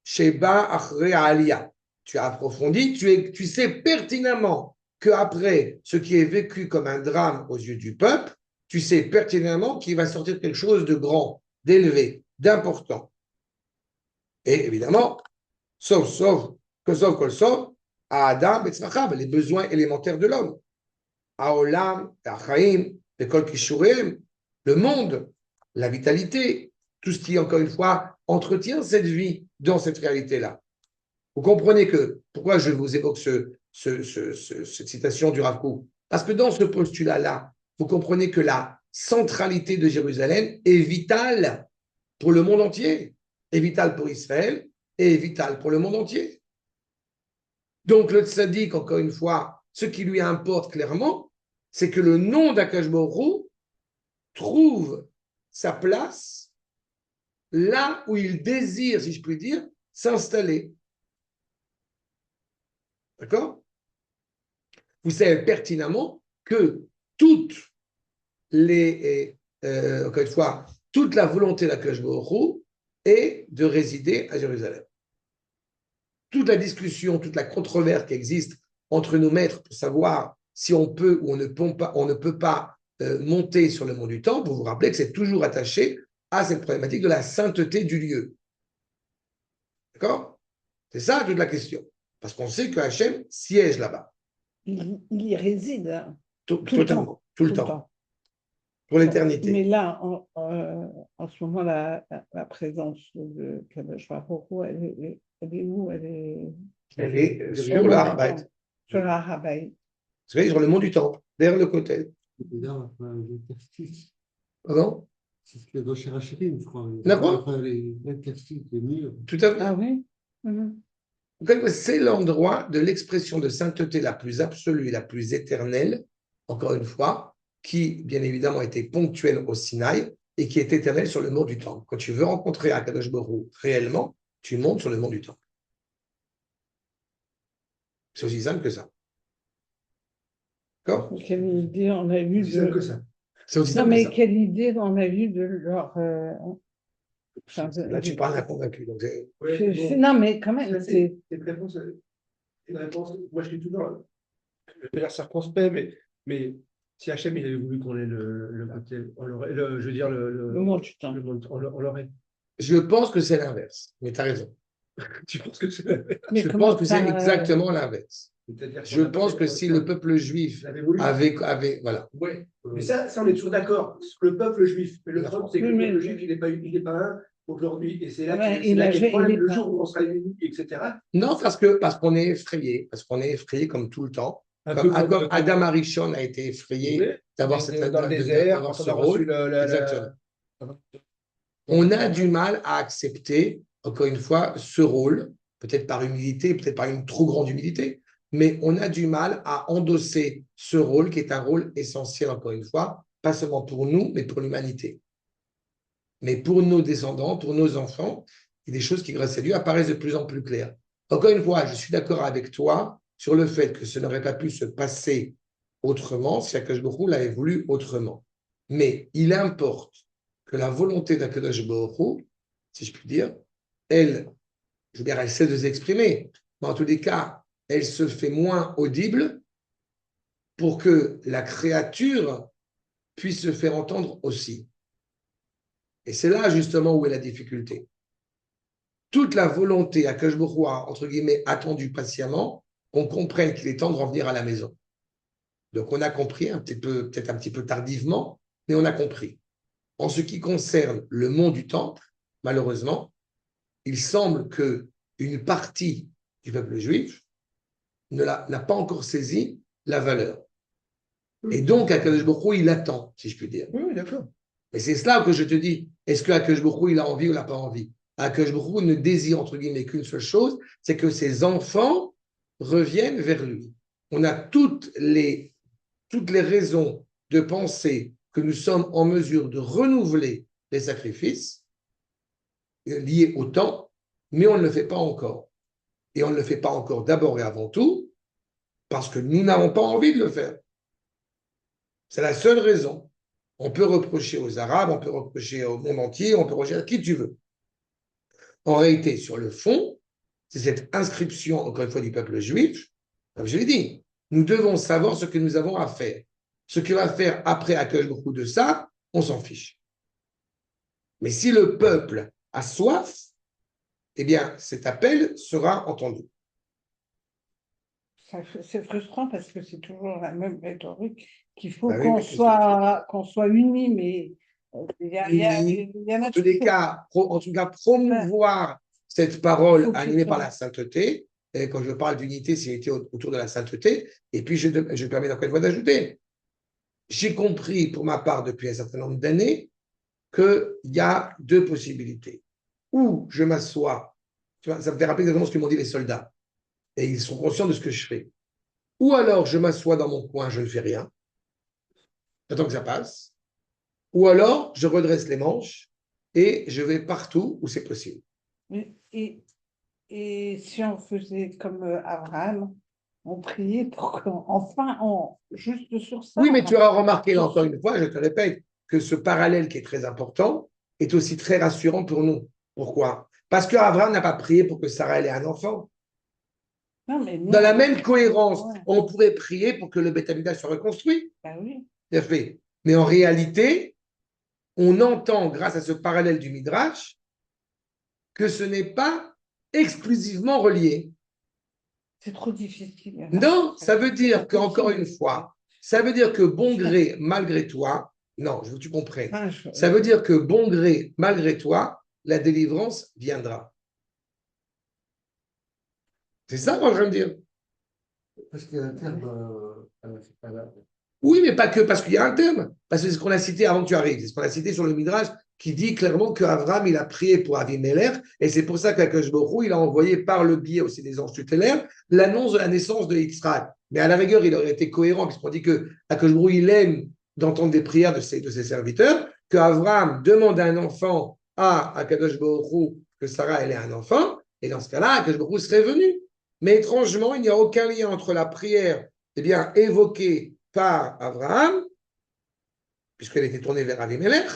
Sheba achre aliyah. Tu as approfondi, tu sais pertinemment qu'après ce qui est vécu comme un drame aux yeux du peuple, tu sais pertinemment qu'il va sortir quelque chose de grand, d'élevé, d'important. Et évidemment, sauf Kosov, Kolsov, à Adam, Betzmachav, les besoins élémentaires de l'homme. À Olam, à Chaim, l'école Kishurim, le monde, la vitalité, tout ce qui, encore une fois, entretient cette vie dans cette réalité-là. Vous comprenez que, pourquoi je vous évoque cette citation du Rav Kook? Parce que dans ce postulat-là, vous comprenez que la centralité de Jérusalem est vitale pour le monde entier, est vitale pour Israël et est vitale pour le monde entier. Donc le tzaddik, encore une fois, ce qui lui importe clairement, c'est que le nom d'Akash Baruch Hu trouve sa place là où il désire, si je puis dire, s'installer. D'accord? Vous savez pertinemment que toutes les, encore une fois, toute la volonté d'Akash Baruch Hu est de résider à Jérusalem. Toute la discussion, toute la controverse qui existe entre nos maîtres pour savoir si on peut ou on ne peut pas monter sur le mont du Temple, vous vous rappelez que c'est toujours attaché à cette problématique de la sainteté du lieu. D'accord? C'est ça toute la question. Parce qu'on sait que Hachem siège là-bas. Il y réside. Hein. Tout le temps. Pour l'éternité. Mais là, en ce moment, la présence de Kadosh Baruch Hu, elle est où? Elle est sur le Har-Bayit. Sur le Har-Bayit. Vous savez, sur le mont du Temple, derrière le côté. Pardon? C'est ce qu'il y a dans Shirachirim, je crois. D'accord. L'interstice des murs. Tout à fait. Ah oui? C'est l'endroit de l'expression de sainteté la plus absolue et la plus éternelle, encore une fois, qui, bien évidemment, était ponctuelle au Sinaï et qui est éternelle sur le mont du Temple. Quand tu veux rencontrer Akadosh Baruch Hu réellement, tu montes sur le mont du Temple. C'est aussi simple que ça. D'accord? Quelle idée on a eu C'est simple que ça. C'est aussi Non, simple mais que ça. quelle idée on a eu de leur. Là, tu parles d'un convaincu. Donc Non, mais quand même, c'est. Cette réponse, une réponse. Moi, je suis toujours. Je vais dire circonspect, mais si Hachem il avait voulu qu'on ait le côté, on l'aurait, je veux dire Le monde du temps. on l'aurait. je pense que c'est l'inverse, mais tu as raison. Tu penses que c'est l'inverse? Mais Je comment pense que c'est ça, exactement l'inverse. C'est-à-dire Je pense que si le peuple juif avait voulu. avait voilà. Ouais. Mais ça, on est toujours d'accord. Le peuple juif. Mais le problème, c'est que le peuple juif, il n'est pas un aujourd'hui. Et c'est là qu'il y a le problème, le jour où on sera unis, etc. Non, parce qu'on est effrayé, comme tout le temps. Comme Adam Arishon a été effrayé d'avoir dans le désert, quand on a reçu Exactement. On a du mal à accepter, encore une fois, ce rôle, peut-être par humilité, peut-être par une trop grande humilité, mais on a du mal à endosser ce rôle qui est un rôle essentiel, encore une fois, pas seulement pour nous, mais pour l'humanité. Mais pour nos descendants, pour nos enfants, il y a des choses qui, grâce à Dieu, apparaissent de plus en plus claires. Encore une fois, je suis d'accord avec toi sur le fait que ce n'aurait pas pu se passer autrement si Akadosh Baruch Hu l'avait voulu autrement. Mais il importe que la volonté d'Akadosh Baruch Hu, si je puis dire, elle sait de s'exprimer, mais en tous les cas, elle se fait moins audible pour que la créature puisse se faire entendre aussi. Et c'est là justement où est la difficulté. Toute la volonté à Akadosh Baruch Hu a, entre guillemets, attendu patiemment, qu'on comprenne qu'il est temps de revenir à la maison. Donc on a compris peut-être un petit peu tardivement, mais on a compris. En ce qui concerne le mont du Temple, malheureusement, il semble qu'une partie du peuple juif n'a pas encore saisi la valeur. Et donc, Akadosh Baruch Hu, il attend, si je puis dire. Oui, d'accord. Et c'est cela que je te dis. Est-ce que Akadosh Baruch Hu, il a envie ou il n'a pas envie? Akadosh Baruch Hu ne désire, entre guillemets, qu'une seule chose, c'est que ses enfants reviennent vers lui. On a toutes les raisons de penser que nous sommes en mesure de renouveler les sacrifices liés au temps, mais on ne le fait pas encore. Et on ne le fait pas encore d'abord et avant tout parce que nous n'avons pas envie de le faire. C'est la seule raison. On peut reprocher aux Arabes, on peut reprocher au monde entier, on peut reprocher à qui tu veux. En réalité, sur le fond, c'est cette inscription, encore une fois, du peuple juif. Comme je l'ai dit, nous devons savoir ce que nous avons à faire. Ce qu'il va faire après Akadosh Baruch Hu de ça, on s'en fiche. Mais si le peuple a soif, eh bien, cet appel sera entendu. C'est frustrant parce que c'est toujours la même rhétorique qu'il faut Bah oui, mais qu'on soit unis, mais unis, il y en a tous les toujours. cas, en tout cas, Ouais, promouvoir cette il parole faut que animée ce par soit. la sainteté. Et quand je parle d'unité, c'est unité autour de la sainteté. Et puis, je permets encore une fois d'ajouter, j'ai compris pour ma part depuis un certain nombre d'années qu'il y a deux possibilités. Ou je m'assois, tu vois, ça me fait rappeler exactement ce que m'ont dit les soldats, et ils sont conscients de ce que je fais. Ou alors je m'assois dans mon coin, je ne fais rien, j'attends que ça passe. Ou alors je redresse les manches et je vais partout où c'est possible. Et, et si on faisait comme Abraham, on priait pour qu'enfin, juste sur ça, Oui, mais tu auras remarqué là sur encore ce- une fois, je te répète, que ce parallèle qui est très important est aussi très rassurant pour nous. Pourquoi? Parce qu'Abraham n'a pas prié pour que Sarah ait un enfant. Non, mais Dans la non. même cohérence, Ouais, on pourrait prier pour que le Beth Amikdash soit reconstruit. bah oui. Bien fait. Mais en réalité, on entend, grâce à ce parallèle du Midrash, que ce n'est pas exclusivement relié. C'est trop difficile. Non, ça veut dire C'est qu'encore possible. une fois, ça veut dire que bon gré, malgré toi, non, je veux que tu comprennes, Enfin, ça veut dire que bon gré, malgré toi, la délivrance viendra. C'est ça que je veux dire. Parce qu'il y a un terme Oui, mais pas que parce qu'il y a un terme. Parce que c'est ce qu'on a cité avant que tu arrives. C'est ce qu'on a cité sur le Midrash qui dit clairement qu'Abraham, il a prié pour Avimelech. Et c'est pour ça qu'Akash Baruch Hu, il a envoyé par le biais aussi des anges tutélaires l'annonce de la naissance de Yitzhak. Mais à la rigueur, il aurait été cohérent puisqu'on dit que Akash Baruch Hu, il aime d'entendre des prières de ses serviteurs, qu'Abraham demande un enfant à Akadosh Baruch Hu, que Sarah elle ait un enfant. Et dans ce cas-là, Akash Baruch Hu serait venu. Mais étrangement, il n'y a aucun lien entre la prière évoquée par Abraham, puisqu'elle était tournée vers Avimelech,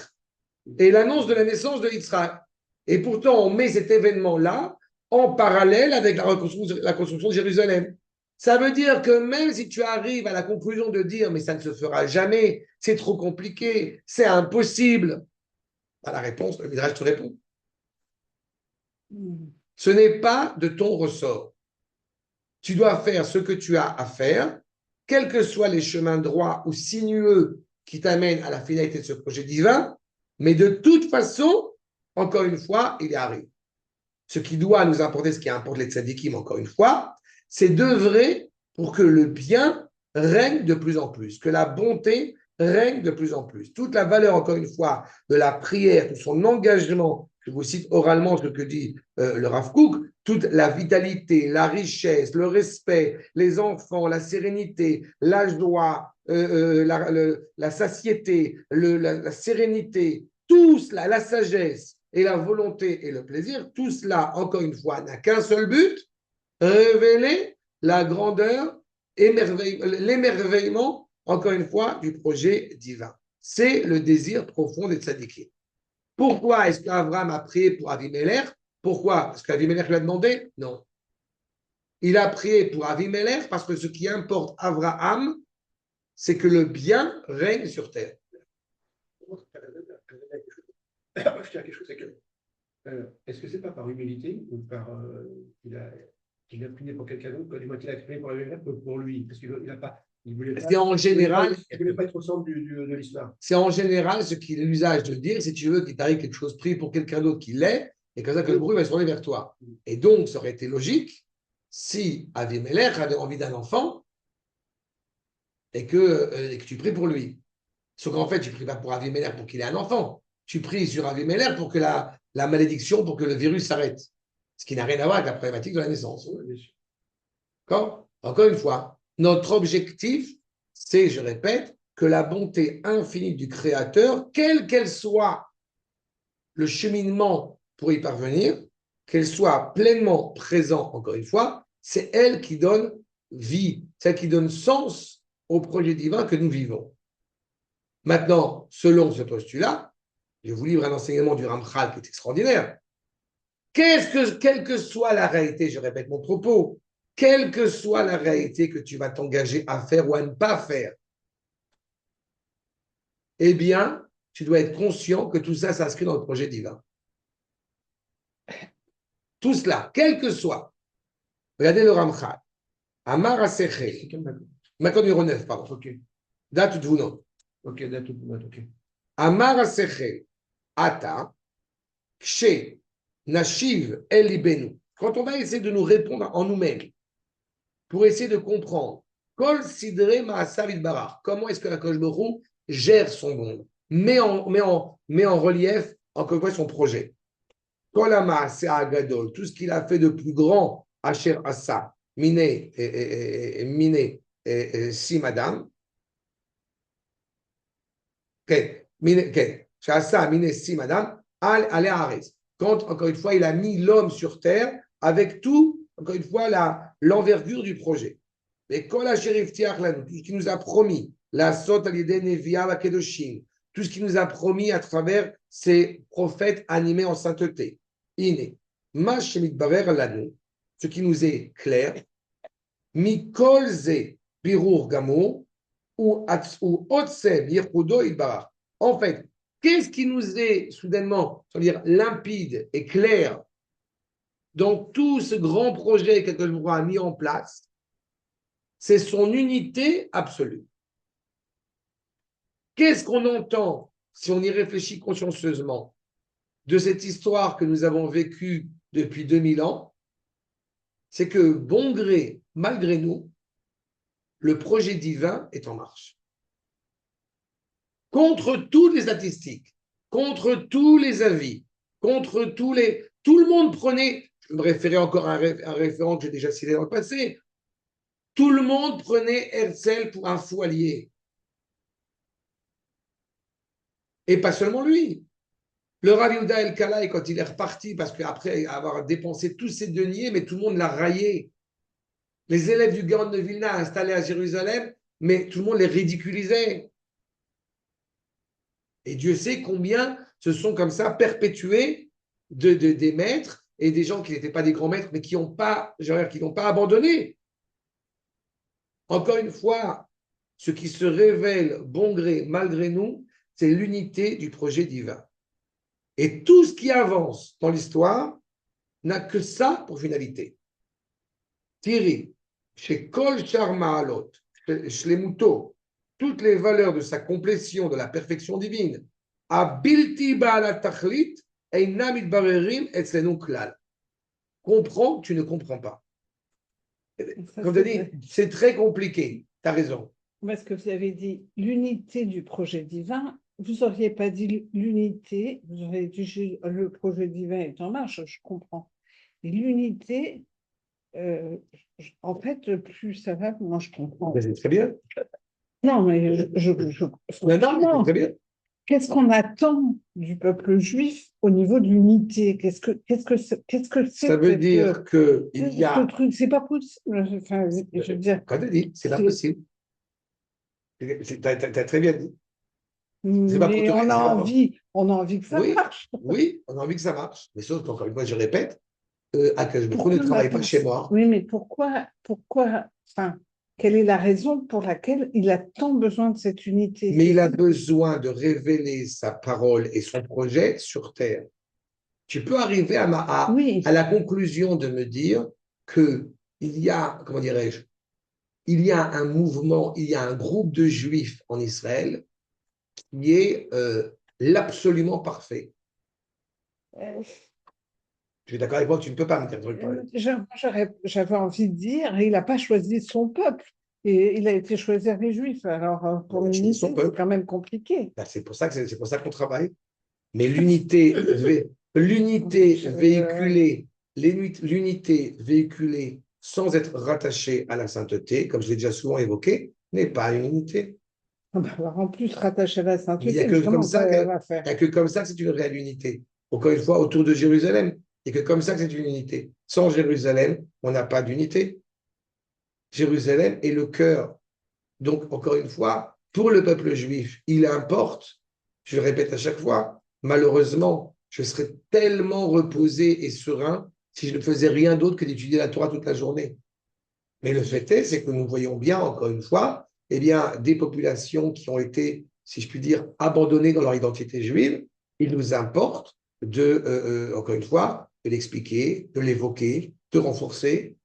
et l'annonce de la naissance de Yitzhak. Et pourtant, on met cet événement-là en parallèle avec la construction de Jérusalem. Ça veut dire que même si tu arrives à la conclusion de dire mais ça ne se fera jamais, c'est trop compliqué, c'est impossible, bah, la réponse, le Midrash te répond. Ce n'est pas de ton ressort. Tu dois faire ce que tu as à faire, quels que soient les chemins droits ou sinueux qui t'amènent à la finalité de ce projet divin, mais de toute façon, encore une fois, il y arrive. Ce qui doit nous importer, ce qui importe les tzadikim, encore une fois, c'est d'œuvrer pour que le bien règne de plus en plus, que la bonté règne de plus en plus. Toute la valeur, encore une fois, de la prière, de son engagement, je vous cite oralement ce que dit le Rav Kook, toute la vitalité, la richesse, le respect, les enfants, la sérénité, la joie, la satiété, la sérénité, tout cela, la sagesse et la volonté et le plaisir, tout cela, encore une fois, n'a qu'un seul but, révéler la grandeur, l'émerveillement, encore une fois, du projet divin. C'est le désir profond des tzadikim. Pourquoi est-ce qu'Abraham a prié pour Avimelech? Pourquoi? Parce qu'Avimelech lui a demandé? Non. Il a prié pour Avimelech parce que ce qui importe Abraham, c'est que le bien règne sur terre. Je tiens à quelque chose, c'est que est-ce que c'est pas par humilité ou par qu'il a prié pour quelqu'un d'autre, qu'il a prié pour la lumière que pour lui? Parce qu'il n'a pas, il voulait pas, C'est en général, il voulait pas être au centre de l'histoire. c'est en général ce qu'il est l'usage de dire, si tu veux qu'il t'arrive quelque chose pris pour quelqu'un d'autre qui l'est, et comme ça que le bruit va se tourner vers toi. Et donc, ça aurait été logique si Avimelech avait envie d'un enfant et que tu pries pour lui. Sauf qu'en fait, tu ne pries pas pour Avimelech pour qu'il ait un enfant. Tu pries sur Avimelech pour que la malédiction, pour que le virus s'arrête. Ce qui n'a rien à voir avec la problématique de la naissance. D'accord? Encore une fois, notre objectif, c'est, je répète, que la bonté infinie du Créateur, quelle qu'elle soit le cheminement pour y parvenir, qu'elle soit pleinement présente, encore une fois, c'est elle qui donne vie, c'est elle qui donne sens au projet divin que nous vivons. Maintenant, selon ce postulat, je vous livre un enseignement du Ramchal qui est extraordinaire. Quelle que soit la réalité, je répète mon propos, quelle que soit la réalité que tu vas t'engager à faire ou à ne pas faire, eh bien, tu dois être conscient que tout ça s'inscrit dans le projet divin. Tout cela, quel que soit. Regardez le Ramchal. Amar C'est Asechel. quel d'accord? Makon numéro 9, pardon. Ok, Date Tvunot. ok, date, ok. Amar Asechel. Ata. Kshe. Nashiv El Libenu. Quand on va essayer de nous répondre en nous-mêmes, pour essayer de comprendre, Kol Sidre Maasav Idbarach, comment est-ce que la Kosh Baruch Hu gère son monde, met en relief, encore une fois, son projet. Kol HaMaaseh HaGadol, tout ce qu'il a fait de plus grand, Asher Asa, Mine, Si Madame, Shasa, Mine, Si Madame, Al Ale Haaretz. Quand, encore une fois, il a mis l'homme sur terre avec tout, encore une fois, l'envergure du projet. Mais quand la shérif Tiachlanu, tout ce qu'il nous a promis, la sot alidé nevia la kedoshim, tout ce qu'il nous a promis à travers ces prophètes animés en sainteté. Iné, ma shemit baver lanu, ce qui nous est clair, mikol ze birur gamo, ou otsem yichudo ilbarach. En fait, qu'est-ce qui nous est soudainement, c'est-à-dire limpide et clair dans tout ce grand projet que Dieu a mis en place? C'est son unité absolue. Qu'est-ce qu'on entend, si on y réfléchit consciencieusement, de cette histoire que nous avons vécue depuis 2000 ans? C'est que, bon gré, malgré nous, le projet divin est en marche. Contre toutes les statistiques, contre tous les avis, contre tous les... Tout le monde prenait, je me référais encore à un référent que j'ai déjà cité dans le passé, tout le monde prenait Herzl pour un fou allié. Et pas seulement lui. Le Rav Yehuda El-Kalai, quand il est reparti, parce qu'après avoir dépensé tous ses deniers, mais tout le monde l'a raillé. Les élèves du Gaon de Vilna installés à Jérusalem, mais tout le monde les ridiculisait. Et Dieu sait combien se sont comme ça perpétués des maîtres et des gens qui n'étaient pas des grands maîtres, mais qui n'ont pas abandonné. Encore une fois, ce qui se révèle bon gré, malgré nous, c'est l'unité du projet divin. Et tout ce qui avance dans l'histoire n'a que ça pour finalité. Thierry, chez Kol Sharma Alot, chez Mouto, toutes les valeurs de sa complétion, de la perfection divine, a Bilti Ba'ala Tachlit, Einam Itbarerim Etzenu Klal. Comprends, tu ne comprends pas. Comme tu as dit, c'est très compliqué. Tu as raison. Parce que vous avez dit l'unité du projet divin, vous n'auriez pas dit l'unité, vous auriez dit le projet divin est en marche, je comprends. Et l'unité, en fait, plus ça va, moi je comprends. Mais c'est très bien. Non, mais Non, c'est très bien. Qu'est-ce qu'on attend du peuple juif au niveau de l'unité? Qu'est-ce que c'est Ça veut dire qu'il y a. ce truc? C'est pas possible. Enfin, je veux dire. Quand tu dis, c'est pas possible. Tu as très bien dit. Mais on a envie que ça Oui, marche. oui, on a envie que ça marche. Mais sauf qu'encore une fois, je répète, Akash-Baruch ne travaille pas chez moi. Oui, mais pourquoi, enfin, quelle est la raison pour laquelle il a tant besoin de cette unité? Mais il a besoin de révéler sa parole et son projet sur terre. Tu peux arriver à la conclusion de me dire que il y a, comment dirais-je, il y a un mouvement, il y a un groupe de juifs en Israël qui est l'absolument parfait. Je suis d'accord avec moi que tu ne peux pas me dire. J'avais envie de dire, il n'a pas choisi son peuple. Et il a été choisi les Juifs. Alors, pour l'unité, c'est quand même compliqué. Ben, c'est pour ça qu'on travaille. Mais l'unité véhiculée sans être rattachée à la sainteté, comme je l'ai déjà souvent évoqué, n'est pas une unité. Alors, en plus, rattaché à la sainteté, Il n'y a que comme ça que c'est une réelle unité. Encore une fois, autour de Jérusalem. Il n'y a que comme ça que c'est une unité. Sans Jérusalem, on n'a pas d'unité. Jérusalem est le cœur. Donc, encore une fois, pour le peuple juif, il importe, je le répète à chaque fois, malheureusement, je serais tellement reposé et serein si je ne faisais rien d'autre que d'étudier la Torah toute la journée. Mais le fait est, c'est que nous voyons bien, encore une fois, eh bien, des populations qui ont été, si je puis dire, abandonnées dans leur identité juive. Il nous importe encore une fois, de l'expliquer, de l'évoquer, de renforcer.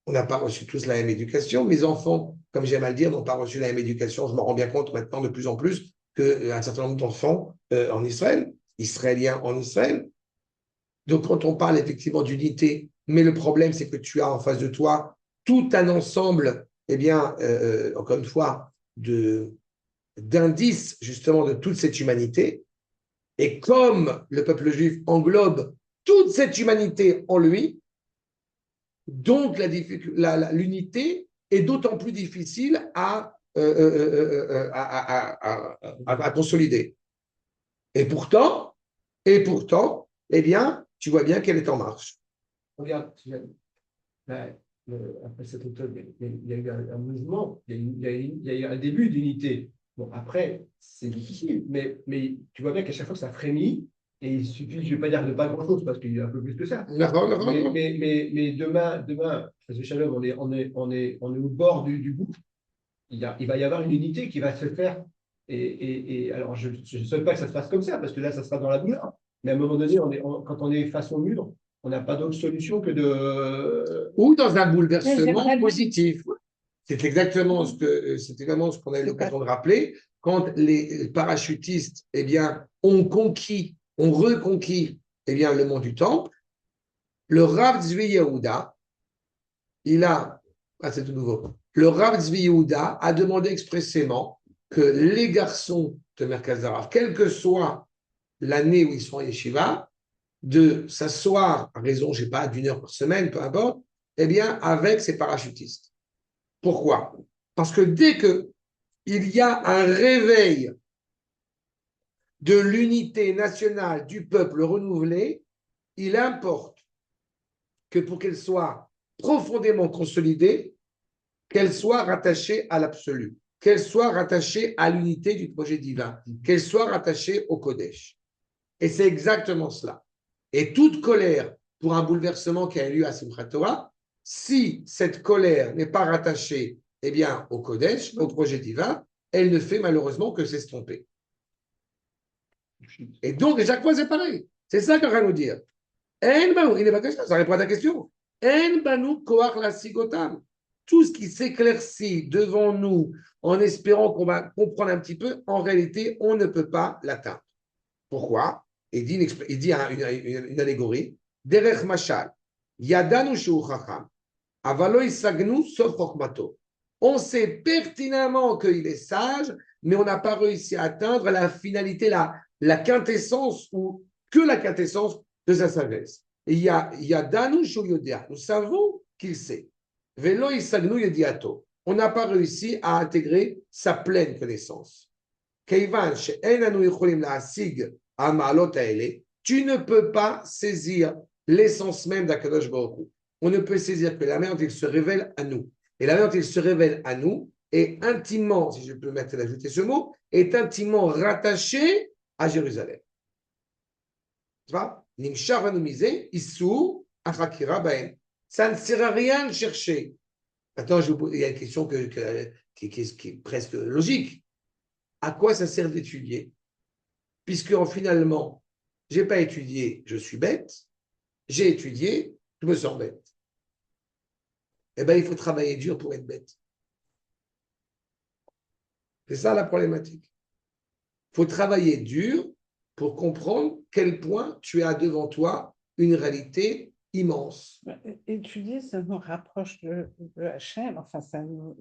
on n'a pas reçu tous la même éducation. Mes enfants, comme j'aime à le dire, n'ont pas reçu la même éducation. Je me rends bien compte maintenant de plus en plus qu'un certain nombre d'enfants en Israël, israéliens en Israël. Donc, quand on parle effectivement d'unité, mais le problème, c'est que tu as en face de toi tout un ensemble, eh bien, encore une fois, d'indices justement de toute cette humanité. Et comme le peuple juif englobe toute cette humanité en lui, donc l'unité est d'autant plus difficile à consolider. Et pourtant, eh bien, tu vois bien qu'elle est en marche. Regarde, après cet automne, il y a eu un mouvement, il y a eu un début d'unité. Bon, après, c'est difficile, mais tu vois bien qu'à chaque fois que ça frémit, et il suffit, je ne vais pas dire de pas grand-chose, parce qu'il y a un peu plus que ça. Mais demain, parce que Shalom, on est au bord du bout. Il va y avoir une unité qui va se faire. Et alors, je ne souhaite pas que ça se passe comme ça, parce que là, ça sera dans la douleur. Mais à un moment donné, quand on est face au mur, on n'a pas d'autre solution que de. Ou dans un bouleversement j'aimerais- positif. C'est exactement ce qu'on a eu l'occasion de rappeler. Quand les parachutistes, eh bien, ont reconquis, eh bien, le mont du Temple, le Rav Tzvi Yehuda, c'est tout nouveau. Le Rav Tzvi Yehuda a demandé expressément que les garçons de Merkaz Harav, quelle que soit l'année où ils sont en yeshiva, de s'asseoir à raison, je ne sais pas, d'une heure par semaine, peu importe, eh bien, avec ces parachutistes. Pourquoi? Parce que dès qu'il y a un réveil de l'unité nationale du peuple renouvelé, il importe que pour qu'elle soit profondément consolidée, qu'elle soit rattachée à l'absolu, qu'elle soit rattachée à l'unité du projet divin, qu'elle soit rattachée au Kodesh. Et c'est exactement cela. Et toute colère pour un bouleversement qui a eu lieu à Simchat Torah, si cette colère n'est pas rattachée eh bien, au Kodesh, au projet divin, elle ne fait malheureusement que s'estomper. Et donc, à chaque fois, c'est pareil. C'est ça qu'on va nous dire. Ça répond à ta question. Tout ce qui s'éclaircit devant nous en espérant qu'on va comprendre un petit peu, en réalité, on ne peut pas l'atteindre. Pourquoi? Il dit une allégorie. Derech mashal, yadanu shu chacham, avalo isagnu sof chokmato. On sait pertinemment qu'il est sage, mais on n'a pas réussi à atteindre la finalité, la quintessence ou que la quintessence de sa sagesse. Et yadanu shu yodia. Nous savons qu'il sait. Velo isagnu yodiato. On n'a pas réussi à intégrer sa pleine connaissance. Keivan she'enanu yicholim la'asig tu ne peux pas saisir l'essence même d'Akadosh Baruch Hu. On ne peut saisir que la manière dont il se révèle à nous. Et la manière dont il se révèle à nous est intimement, si je peux ajouter ce mot, est intimement rattaché à Jérusalem. Tu vois? Nimshar vanumise, Issou, Achakira Baen. Ça ne sert à rien de chercher. Maintenant, il y a une question qui est presque logique. À quoi ça sert d'étudier? Puisque finalement, je n'ai pas étudié, je suis bête. J'ai étudié, je me sens bête. Eh bien, il faut travailler dur pour être bête. C'est ça la problématique. Il faut travailler dur pour comprendre quel point tu as devant toi une réalité immense. Étudier, ça nous rapproche de Hachem. Enfin, ça nous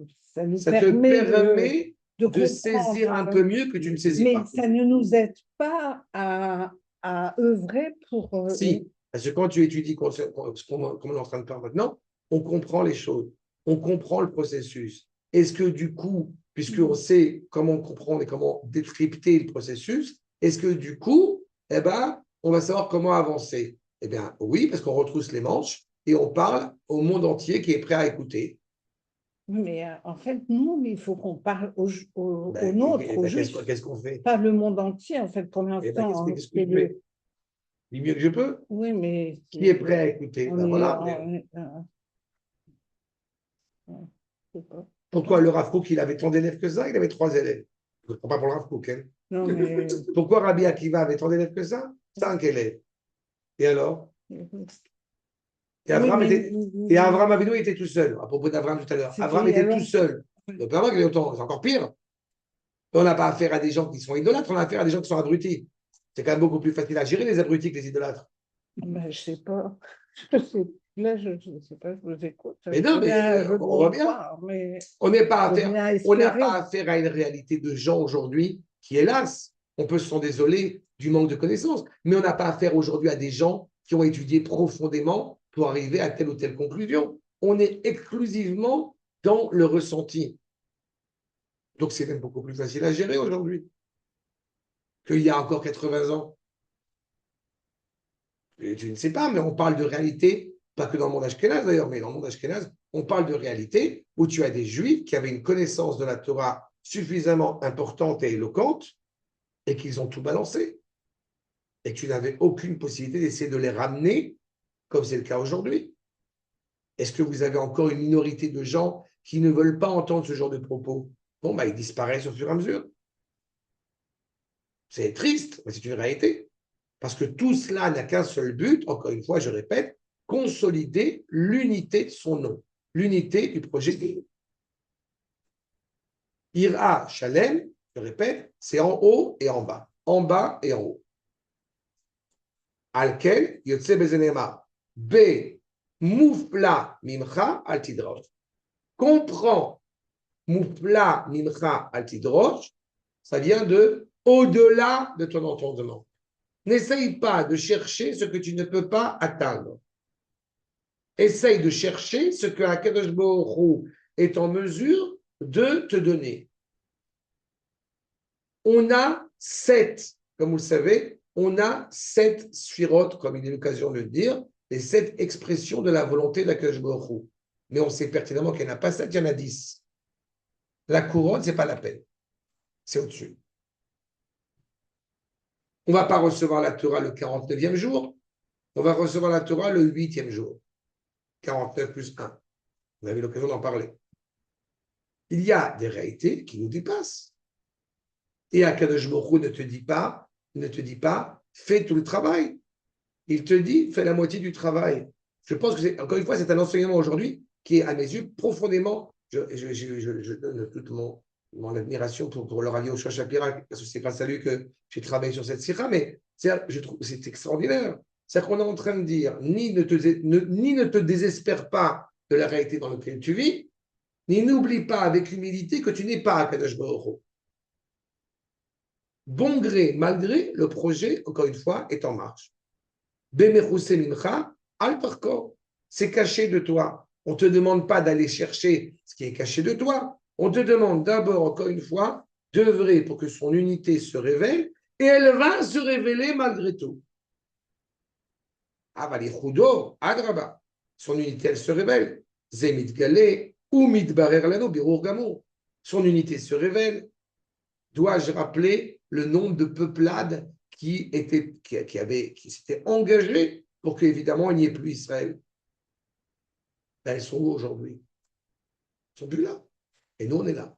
Ça permet te permet de saisir comprendre, un peu mieux que tu ne saisis mais pas. ça ne nous aide pas à œuvrer pour. Si, parce que quand tu étudies comme on est en train de faire maintenant, on comprend les choses, on comprend le processus. Est-ce que du coup, puisqu'on sait comment comprendre et comment décrypter le processus, est-ce que du coup, eh ben, on va savoir comment avancer? Eh bien, oui, parce qu'on retrousse les manches et on parle au monde entier qui est prêt à écouter. Mais en fait, non, mais il faut qu'on parle aux nôtres, aux Juifs, Qu'est-ce qu'on fait? pas le monde entier, en fait, pour l'instant. Qu'est-ce que je fais? Du mieux que je peux. Oui, mais Qui est prêt à écouter? Ben voilà. Pourquoi le Rav Kook, il avait tant d'élèves que ça? Il avait 3 élèves. Je ne comprends pas pour le Rav Kook. Hein. Non, mais... Pourquoi Rabbi Akiva avait tant d'élèves que ça? 5 élèves. Et alors? Et Oui, Abraham, mais était, et Abraham Avinu était tout seul. À propos d'Abraham tout à l'heure. c'était Abraham il y a était tout longtemps. seul. Donc, pas qu'il ait autant, c'est encore pire. On n'a pas affaire à des gens qui sont idolâtres, on a affaire à des gens qui sont abrutis. C'est quand même beaucoup plus facile à gérer les abrutis que les idolâtres. Ben, je sais pas. Je sais, là, je sais pas, je vous écoute. Mais non, mais Je on dois revient. voir, mais On n'est pas je veux affaire, bien on n'a pas espérer. affaire à une réalité de gens aujourd'hui qui, hélas, on peut s'en désoler du manque de connaissances, mais on n'a pas affaire aujourd'hui à des gens qui ont étudié profondément pour arriver à telle ou telle conclusion. On est exclusivement dans le ressenti. Donc c'est même beaucoup plus facile à gérer aujourd'hui qu'il y a encore 80 ans. Et je ne sais pas, mais on parle de réalité, pas que dans le monde ashkénaze d'ailleurs, mais dans le monde ashkénaze, on parle de réalité où tu as des juifs qui avaient une connaissance de la Torah suffisamment importante et éloquente et qu'ils ont tout balancé. Et tu n'avais aucune possibilité d'essayer de les ramener, comme c'est le cas aujourd'hui. Est-ce que vous avez encore une minorité de gens qui ne veulent pas entendre ce genre de propos? Bon, bah, ils disparaissent au fur et à mesure. C'est triste, mais c'est une réalité. Parce que tout cela n'a qu'un seul but, encore une fois, je répète, consolider l'unité de son nom, l'unité du projet de Dieu. Ira Shalem, je répète, c'est en haut et en bas et en haut. Alken, Yotse Bezenema, B, Moufla Mimcha Altidrosh. Comprends Moufla Mimcha Altidrosh, ça vient de au-delà de ton entendement. N'essaye pas de chercher ce que tu ne peux pas atteindre. Essaye de chercher ce que Akadosh Baruch Hu est en mesure de te donner. On a 7, comme vous le savez, on a 7 sphirotes, comme il est l'occasion de le dire, les 7 expressions de la volonté d'Akadosh Baruch Hu. Mais on sait pertinemment qu'il n'y en a pas 7, il y en a 10. La couronne, ce n'est pas la peine. C'est au-dessus. On ne va pas recevoir la Torah le 49e jour, on va recevoir la Torah le 8e jour. 49 plus 1. On avait l'occasion d'en parler. Il y a des réalités qui nous dépassent. Et Akadosh Baruch Hu ne te dit pas, fais tout le travail. Il te dit, fais la moitié du travail. Je pense que, encore une fois, c'est un enseignement aujourd'hui qui est, à mes yeux, profondément. Je donne toute mon admiration pour leur avis au Shapira, parce que c'est grâce à lui que j'ai travaillé sur cette sira, mais je trouve que c'est extraordinaire. C'est-à-dire qu'on est en train de dire, ni ne te désespère pas de la réalité dans laquelle tu vis, ni n'oublie pas avec humilité que tu n'es pas à Kadosh Baruch Hu. Bon gré, malgré, le projet, encore une fois, est en marche. Bemechouse mincha, al parkor. C'est caché de toi. On ne te demande pas d'aller chercher ce qui est caché de toi. On te demande d'abord, encore une fois, d'œuvrer pour que son unité se révèle, et elle va se révéler malgré tout. Avalichudo, adraba. Son unité, elle se révèle. Zemit galé, ou mitbarer lano, birur gamur. Son unité se révèle. Dois-je rappeler le nombre de peuplades qui s'étaient engagées pour qu'évidemment il n'y ait plus Israël? Ben, elles sont où aujourd'hui? Elles sont plus là. Et nous, on est là.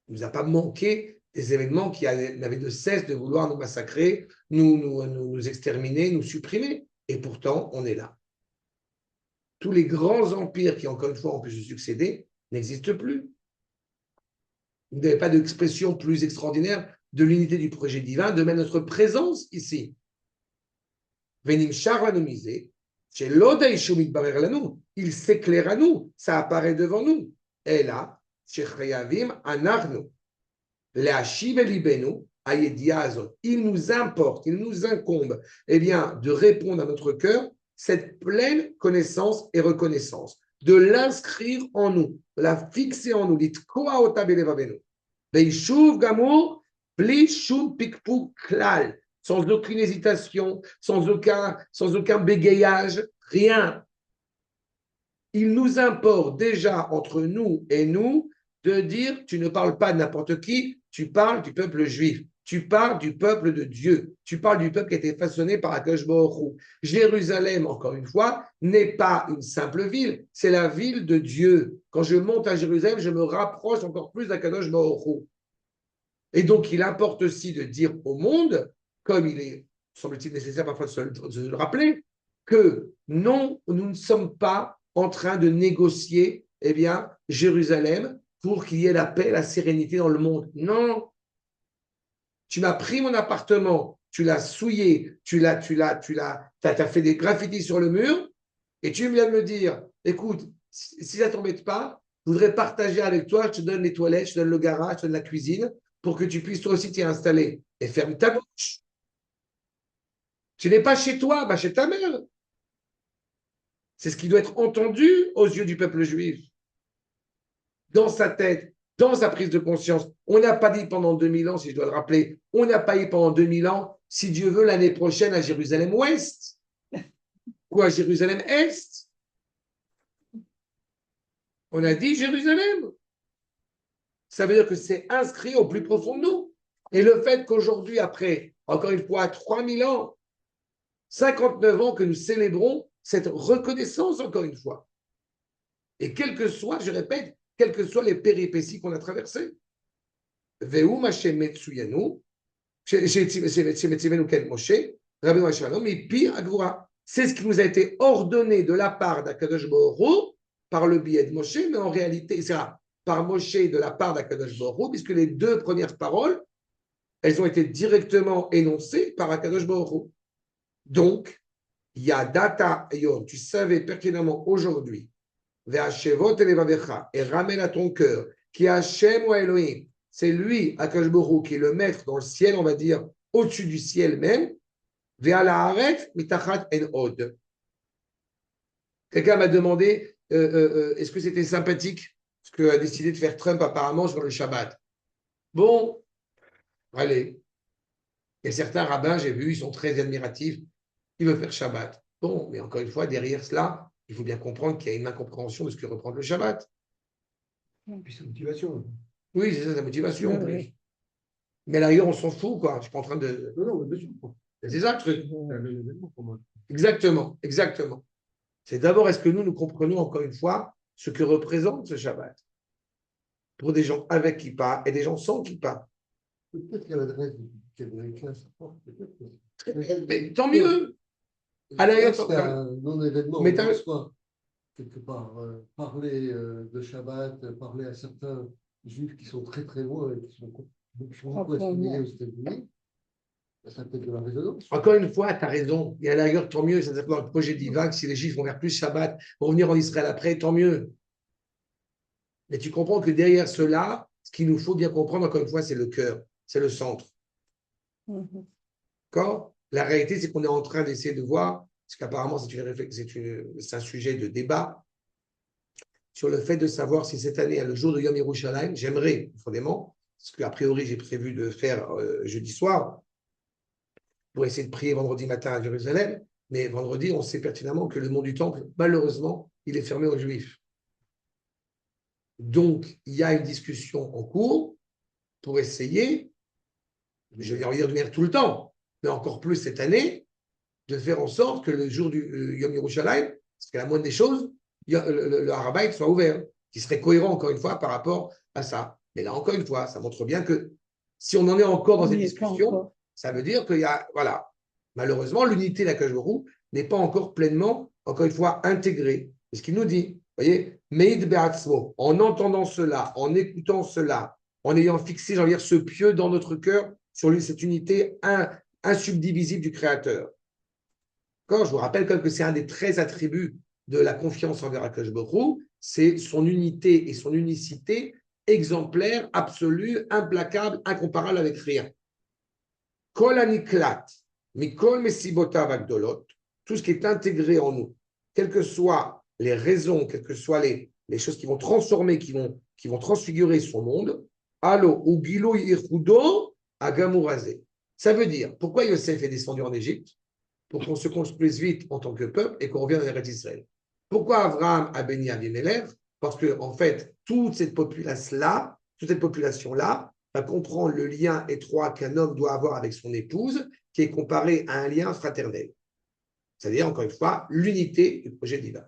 Il ne nous a pas manqué des événements qui n'avaient de cesse de vouloir nous massacrer, nous exterminer, nous supprimer. Et pourtant, on est là. Tous les grands empires qui, encore une fois, ont pu se succéder n'existent plus. Vous n'avez pas d'expression plus extraordinaire de l'unité du projet divin, de même notre présence ici. Venim charlanumisé, chez l'odaïshumit barer lanou, il s'éclaire à nous, ça apparaît devant nous. Et là, chez chayavim anarnu, le'ashiv elibenu, ayediazot, il nous importe, il nous incombe, eh bien, de répondre à notre cœur cette pleine connaissance et reconnaissance, de l'inscrire en nous, de la fixer en nous, l'itkoa otabelevavenu. Beishuv gamour, bli shum pikpuk klal, sans aucune hésitation, sans aucun bégayage, rien. Il nous importe déjà entre nous et nous de dire, tu ne parles pas de n'importe qui, tu parles du peuple juif, tu parles du peuple de Dieu, tu parles du peuple qui a été façonné par Akadosh Baruch Hu. Jérusalem, encore une fois, n'est pas une simple ville, c'est la ville de Dieu. Quand je monte à Jérusalem, je me rapproche encore plus d'Akadosh Baruch Hu. Et donc, il importe aussi de dire au monde, comme il est, semble-t-il, nécessaire parfois de se le rappeler, que non, nous ne sommes pas en train de négocier, eh bien, Jérusalem pour qu'il y ait la paix, la sérénité dans le monde. Non, tu m'as pris mon appartement, tu l'as souillé, t'as fait des graffitis sur le mur, et tu viens de me dire, écoute, si ça ne t'embête pas, je voudrais partager avec toi, je te donne les toilettes, je te donne le garage, je te donne la cuisine, pour que tu puisses toi aussi t'y installer. Et ferme ta bouche. Tu n'es pas chez toi, va chez ta mère. C'est ce qui doit être entendu aux yeux du peuple juif. Dans sa tête, dans sa prise de conscience. On n'a pas dit pendant 2000 ans, si je dois le rappeler, on n'a pas dit pendant 2000 ans, si Dieu veut, l'année prochaine à Jérusalem-Ouest ou à Jérusalem-Est. On a dit Jérusalem. Ça veut dire que c'est inscrit au plus profond de nous. Et le fait qu'aujourd'hui, après, encore une fois, 3000 ans, 59 ans que nous célébrons cette reconnaissance, encore une fois. Et quel que soit, je répète, quelles que soient les péripéties qu'on a traversées. Ve'u Hashem Metsuyanu, Shemetzivenu Ken Moshe, Rabbeinu Shalom, Mipi Agvura. C'est ce qui nous a été ordonné de la part d'Akadosh Baruch Hu par le biais de Moshe, mais en réalité, c'est par Moshe de la part d'Akadosh Baruch Hu, puisque les deux premières paroles, elles ont été directement énoncées par Akadosh Baruch Hu. Donc, il y a data yom, tu savais pertinemment aujourd'hui, et ramène à ton cœur, qui a Hashem ou Elohim, c'est lui, Akadosh Baruch Hu, qui est le maître dans le ciel, on va dire, au-dessus du ciel même, mitachat en od. Quelqu'un m'a demandé, est-ce que c'était sympathique ce qu'a décidé de faire Trump apparemment sur le Shabbat. Bon, allez. Il y a certains rabbins, j'ai vu, ils sont très admiratifs, ils veulent faire Shabbat. Bon, mais encore une fois, derrière cela, il faut bien comprendre qu'il y a une incompréhension de ce que reprend le Shabbat. Puis c'est motivation. Oui, c'est ça la motivation. Oui, oui. Mais à l'arrière, on s'en fout, quoi. Je suis pas en train de. Non, non, bien sûr. C'est ça le truc. C'est un événement pour moi. Exactement, exactement. C'est d'abord, est-ce que nous comprenons encore une fois ce que représente ce Shabbat pour des gens avec kippa et des gens sans kippa. Peut-être qu'à l'adresse du Américain, ça porte, peut-être. Mais tant mieux. À l'arrière, C'est un non-événement mais en soi, quelque part. Parler de Shabbat, parler à certains juifs qui sont très très loin et qui sont beaucoup assimilés aux États-Unis, ça a peut-être de la résonance. Encore une fois, tu as raison. Et à l'arrière, tant mieux. C'est-à-dire que dans le projet divin, si les Juifs vont faire plus Shabbat, vont venir en Israël après, tant mieux. Mais tu comprends que derrière cela, ce qu'il nous faut bien comprendre, encore une fois, c'est le cœur, c'est le centre. D'accord ? La réalité, c'est qu'on est en train d'essayer de voir, parce qu'apparemment, c'est un sujet de débat, sur le fait de savoir si cette année, le jour de Yom Yerushalayim, j'aimerais, profondément, ce qu'a priori j'ai prévu de faire jeudi soir, pour essayer de prier vendredi matin à Jérusalem, mais vendredi, on sait pertinemment que le mont du Temple, malheureusement, il est fermé aux Juifs. Donc, il y a une discussion en cours pour essayer, je vais en dire de manière tout le temps, mais encore plus cette année, de faire en sorte que le jour du Yom Yerushalayim, parce que la moindre des choses, le Harabait soit ouvert, qui serait cohérent, encore une fois, par rapport à ça. Mais là, encore une fois, ça montre bien que si on en est encore dans cette discussion, ça veut dire qu'il y a, voilà, malheureusement, l'unité de la Kajorou n'est pas encore pleinement, encore une fois, intégrée. C'est ce qu'il nous dit. Vous voyez, Meid Be'atzmo, en entendant cela, en écoutant cela, en ayant fixé, j'ai envie de dire, ce pieu dans notre cœur sur lui, cette unité insubdivisible du Créateur. Quand je vous rappelle que c'est un des 13 attributs de la confiance envers Akadosh Baruch Hu, c'est son unité et son unicité exemplaire, absolue, implacable, incomparable avec rien. Kol aniklat, mikol mesibotav agdolot, tout ce qui est intégré en nous, quelles que soient les raisons, quelles que soient les choses qui vont transformer, qui vont transfigurer son monde, allo ou gilo yichudo agamurazé. Ça veut dire, pourquoi Yosef est descendu en Égypte? Pour qu'on se construise vite en tant que peuple et qu'on revienne en Eretz Israël. Pourquoi Abraham a béni Abimelech? Parce que, en fait, toute cette population-là, va comprendre le lien étroit qu'un homme doit avoir avec son épouse, qui est comparé à un lien fraternel. C'est-à-dire, encore une fois, l'unité du projet divin.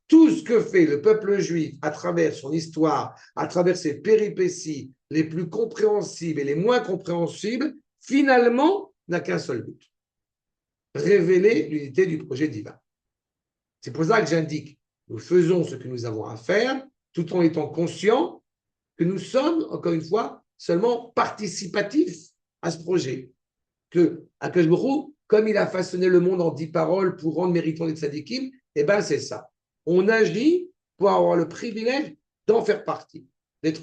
Tout ce que fait le peuple juif à travers son histoire, à travers ses péripéties les plus compréhensibles et les moins compréhensibles, finalement, n'a qu'un seul but. Révéler l'unité du projet divin. C'est pour ça que j'indique, nous faisons ce que nous avons à faire, tout en étant conscients que nous sommes, encore une fois, seulement participatifs à ce projet. Que Akash Baruch Hu, comme il a façonné le monde en 10 paroles pour rendre méritant les tzadikim, eh bien c'est ça. On agit pour avoir le privilège d'en faire partie. D'être,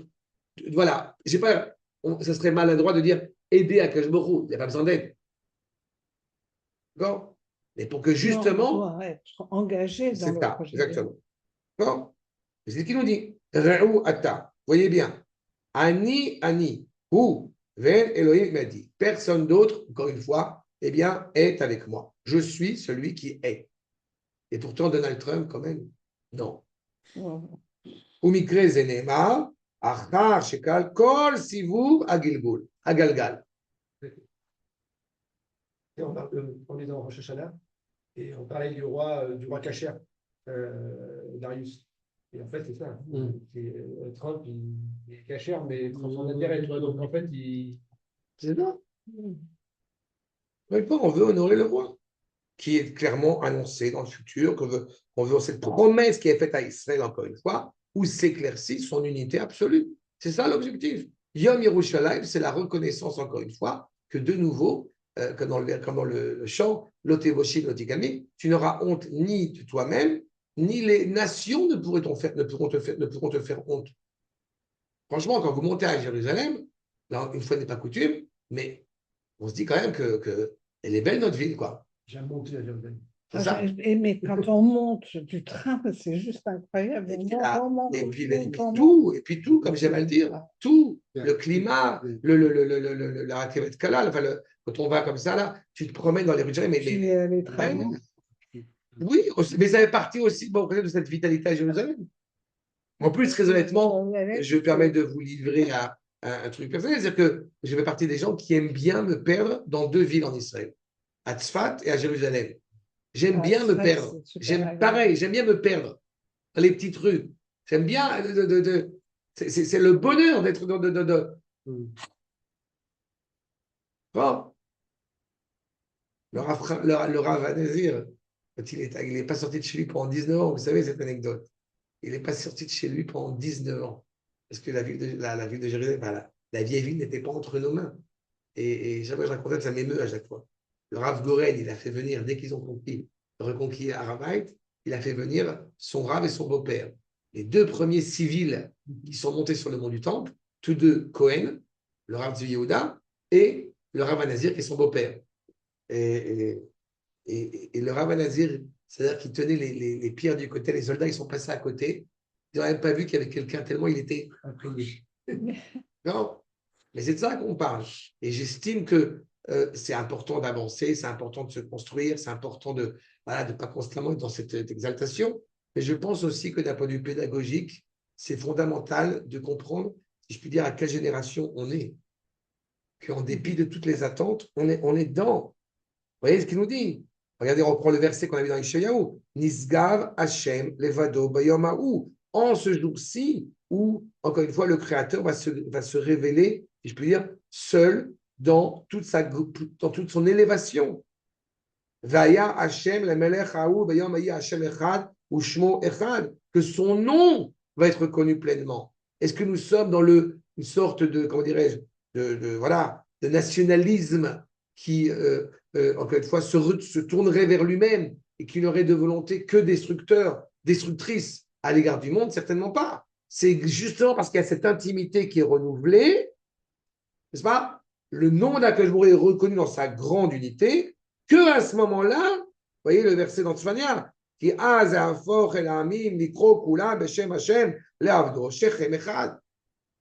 voilà, j'ai pas, ça serait maladroit de dire aider Akash Baruch Hu, il n'y a pas besoin d'aide. D'accord? Mais pour que Non, on justement, doit être engagé dans c'est le ça, projet. exactement. D'accord? C'est ce qu'il nous dit. Re'u ata. Voyez bien. Ani, ou ven Elohim m'a dit. Personne d'autre, encore une fois, eh bien, est avec moi. Je suis celui qui est. Et pourtant, Donald Trump, quand même, non. Ouais. Umikre zenema, achar shekal kol sivu agilgul, agalgal. Et on est dans Rosh Hashanah et on parlait du roi Cacher, Darius. Et en fait, c'est ça. Trump, il est cachère, mais sans son intérêt. Tu vois, donc, en fait, C'est ça. On veut honorer le roi, qui est clairement annoncé dans le futur, qu'on veut cette promesse qui est faite à Israël, encore une fois, où s'éclaircit son unité absolue. C'est ça l'objectif. Yom Yerushalayim, c'est la reconnaissance, encore une fois, que de nouveau, comme dans le chant, Lotevoshim, Lotigami, tu n'auras honte ni de toi-même, ni les nations ne pourront te faire honte. Franchement, quand vous montez à Jérusalem, là, une fois n'est pas coutume, mais on se dit quand même que elle est belle notre ville, quoi. j'ai monté à Jérusalem. C'est ça. Mais quand on monte du train, c'est juste incroyable. Et puis tout, comme j'aime à le dire, tout, le climat, la Rakevet Kala, enfin, quand on va comme ça, là, tu te promènes dans les rues de Jérusalem, Les travaux. oui, mais ça fait partie aussi de cette vitalité à Jérusalem. En plus, très honnêtement, je me permets de vous livrer à un truc personnel, c'est-à-dire que je fais partie des gens qui aiment bien me perdre dans deux villes en Israël, à Tzfat et à Jérusalem. J'aime bien me perdre. J'aime bien me perdre dans les petites rues. J'aime bien. C'est le bonheur d'être Bon, le Rav Nazir, quand il n'est pas sorti de chez lui pendant 19 ans, vous savez cette anecdote. Il n'est pas sorti de chez lui pendant 19 ans. Parce que la ville de Jérusalem, la vieille ville n'était pas entre nos mains. Et chaque fois que je racontais, ça m'émeut à chaque fois. Le Rav Goren, il a fait venir, dès qu'ils ont reconquis Arabaït, il a fait venir son Rav et son beau-père. Les deux premiers civils qui sont montés sur le mont du Temple, tous deux Cohen, le Rav de Yehuda et le Rav Nazir qui est son beau-père. Et le Rav Nazir, c'est-à-dire qu'il tenait les pierres du côté, les soldats, ils sont passés à côté. Ils n'ont même pas vu qu'il y avait quelqu'un tellement il était imprégné. Non, mais c'est de ça qu'on parle. Et j'estime que c'est important d'avancer, c'est important de se construire, c'est important de ne pas constamment être dans cette exaltation. Mais je pense aussi que d'un point de vue pédagogique, c'est fondamental de comprendre, si je puis dire, à quelle génération on est. Qu'en dépit de toutes les attentes, on est dedans. Vous voyez ce qu'il nous dit? Regardez, on reprend le verset qu'on a vu dans Ishayahu. Nisgav Hashem levado bayom. En ce jour-ci, où, encore une fois, le Créateur va se révéler, si je peux dire, seul dans toute son élévation. Vaya Hashem le melech haou bayom Hashem echad ou shmo echad. Que son nom va être reconnu pleinement. Est-ce que nous sommes dans une sorte de, comment dirais-je, de nationalisme qui, encore une fois, se tournerait vers lui-même et qui n'aurait de volonté que destructrice à l'égard du monde? Certainement pas. C'est justement parce qu'il y a cette intimité qui est renouvelée, n'est-ce pas? Le nom d'Akash Baruch Hu est reconnu dans sa grande unité, que à ce moment-là, vous voyez le verset dans Tzfania, qui az ha'afoch el ha'amim likro kulam b'shem Hashem le'avdo shechem echad.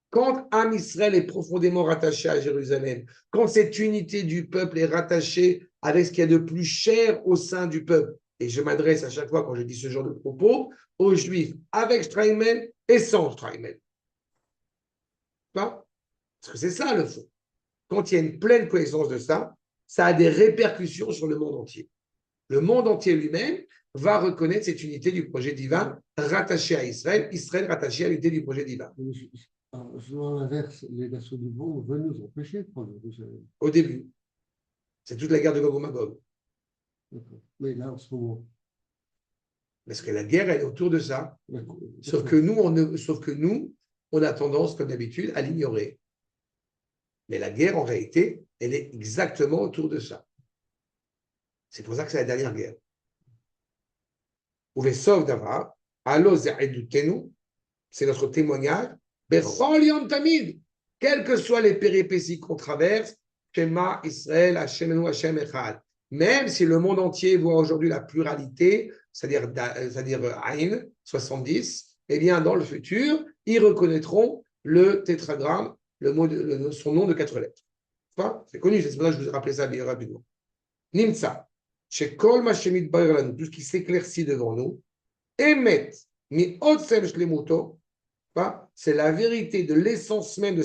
Quand Am Israël est profondément rattaché à Jérusalem, quand cette unité du peuple est rattachée avec ce qu'il y a de plus cher au sein du peuple, et je m'adresse à chaque fois quand je dis ce genre de propos aux Juifs avec Steinmetz et sans Steinmetz. Parce que c'est ça le fond. Quand il y a une pleine connaissance de ça, ça a des répercussions sur le monde entier. Le monde entier lui-même va reconnaître cette unité du projet divin rattaché à Israël, Israël rattaché à l'unité du projet divin. Selon l'inverse, les nations du monde veulent nous empêcher de prendre Jérusalem. Au début. C'est toute la guerre de Gog et Magog. Mais là, en ce moment. Parce que la guerre, elle est autour de ça. Mais- Sauf que nous, on a tendance, comme d'habitude, à l'ignorer. Mais la guerre, en réalité, elle est exactement autour de ça. C'est pour ça que c'est la dernière guerre. Ouvé sauf d'avoir, allo ze'edutenu, c'est notre témoignage, bechol yom tamid, quelles que soient les péripéties qu'on traverse, Shema Israël, Hashem Hashem Echad. Même si le monde entier voit aujourd'hui la pluralité, c'est-à-dire Aïn, 70, eh bien, dans le futur, ils reconnaîtront le tétragramme, son nom de 4 lettres. Enfin, c'est connu, c'est pour ça que je vous ai rappelé ça bien rapidement. Nimsa, chez Kol Mashemit Bayrlan, tout ce qui s'éclaircit devant nous, Emet, mi Otsem Shlemuto, c'est la vérité de l'essence même de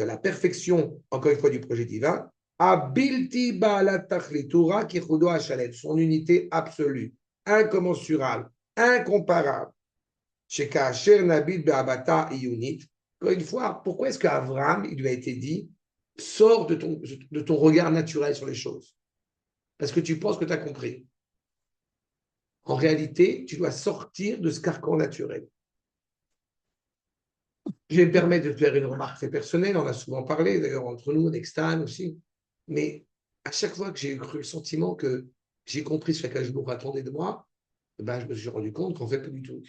la perfection, encore une fois, du projet divin, Abilti Ba'alat Tachlitura Kichudo Hashalem, son unité absolue, incommensurable, incomparable. Chez Kacher Nabil Be'abata Iyunit. Encore une fois, pourquoi est-ce qu'Avram, il lui a été dit, sors de ton regard naturel sur les choses? Parce que tu penses que tu as compris. En réalité, tu dois sortir de ce carcan naturel. Je vais me permettre de faire une remarque très personnelle, on a souvent parlé, d'ailleurs entre nous, avec Stan aussi, mais à chaque fois que j'ai cru le sentiment que j'ai compris ce que je me attendais de moi, ben, je me suis rendu compte qu'en fait, pas du tout.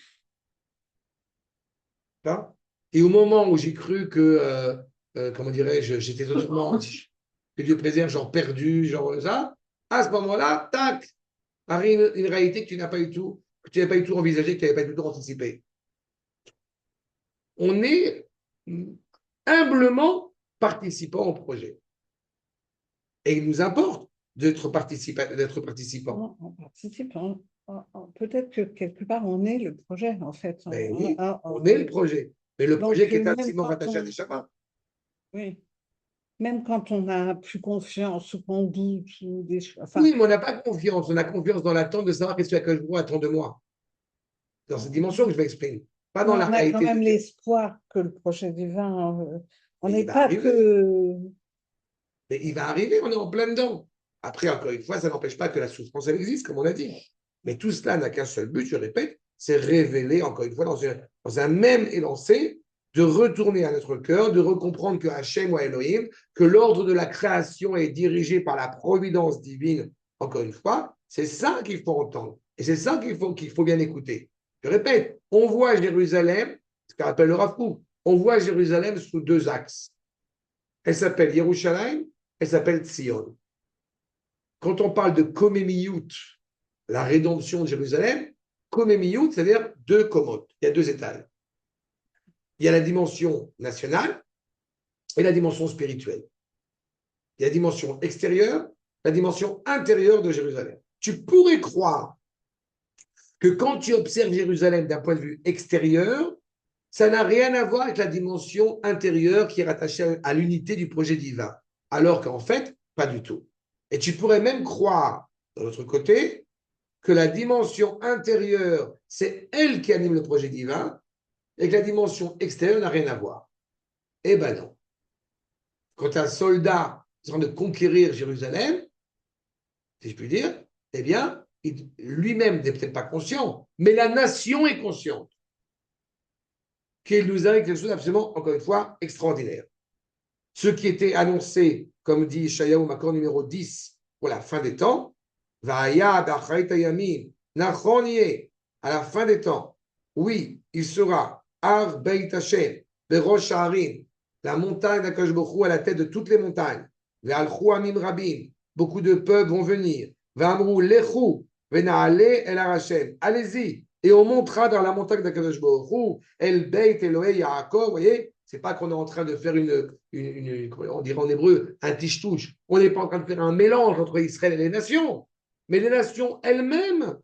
Et au moment où j'ai cru que, comment dirais-je, j'étais totalement, que Dieu préserve, genre perdu, genre ça, à ce moment-là, tac, arrive une réalité que tu n'avais pas du tout envisagée, que tu n'avais pas du tout anticipée. On est humblement participant au projet. Et il nous importe d'être participant. On participe. Peut-être que quelque part, on est le projet, en fait. Mais oui, on est le projet. Mais le projet qui est intimement rattaché à des Shabbat. Oui. Même quand on n'a plus confiance ou qu'on doute. Enfin, oui, mais on n'a pas confiance. On a confiance dans l'attente de savoir qu'est-ce que je vois attend de moi. Dans cette dimension que je m'exprime. Pas dans la réalité. On a quand même l'espoir que le projet divin. On n'est pas arriver. que. Mais il va arriver, on est en plein dedans. Après, encore une fois, ça n'empêche pas que la souffrance, elle existe, comme on a dit. Mais tout cela n'a qu'un seul but, je répète, c'est révéler, encore une fois, dans un même élancé, de retourner à notre cœur, de recomprendre que Hachem ou Elohim, que l'ordre de la création est dirigé par la providence divine, encore une fois, c'est ça qu'il faut entendre. Et c'est ça qu'il faut bien écouter. Je répète, on voit Jérusalem, ce qu'on appelle le Rav Kook, on voit Jérusalem sous 2 axes. Elle s'appelle Yerushalayim, elle s'appelle Tzion. Quand on parle de Komemiyut, la rédemption de Jérusalem, Komemiyut, c'est-à-dire 2 commodes. Il y a 2 étages. Il y a la dimension nationale et la dimension spirituelle. Il y a la dimension extérieure, la dimension intérieure de Jérusalem. Tu pourrais croire que quand tu observes Jérusalem d'un point de vue extérieur, ça n'a rien à voir avec la dimension intérieure qui est rattachée à l'unité du projet divin. Alors qu'en fait, pas du tout. Et tu pourrais même croire, de l'autre côté, que la dimension intérieure, c'est elle qui anime le projet divin, et que la dimension extérieure n'a rien à voir. Eh ben non. Quand un soldat est en train de conquérir Jérusalem, si je puis dire, eh bien, lui-même n'est peut-être pas conscient, mais la nation est consciente qu'il nous arrive quelque chose d'absolument, encore une fois, extraordinaire. Ce qui était annoncé, comme dit Ishayahu Makor numéro 10, pour la fin des temps, Va'aya b'achayit hayamim, nachon yeh, à la fin des temps, oui, il sera Ar Beit Hashem, Berosh Ha'arim, la montagne d'Akadosh Baruch Hu à la tête de toutes les montagnes, Ve'alchu amim rabim, beaucoup de peuples vont venir, Ve'amru lechu, ve'na'ale el Hashem, allez-y, et on montera dans la montagne d'Akadosh Baruch Hu, El Beit Elohei Yaakov, vous voyez, c'est pas qu'on est en train de faire on dirait en hébreu, un tiche-touche. On n'est pas en train de faire un mélange entre Israël et les nations. Mais les nations elles-mêmes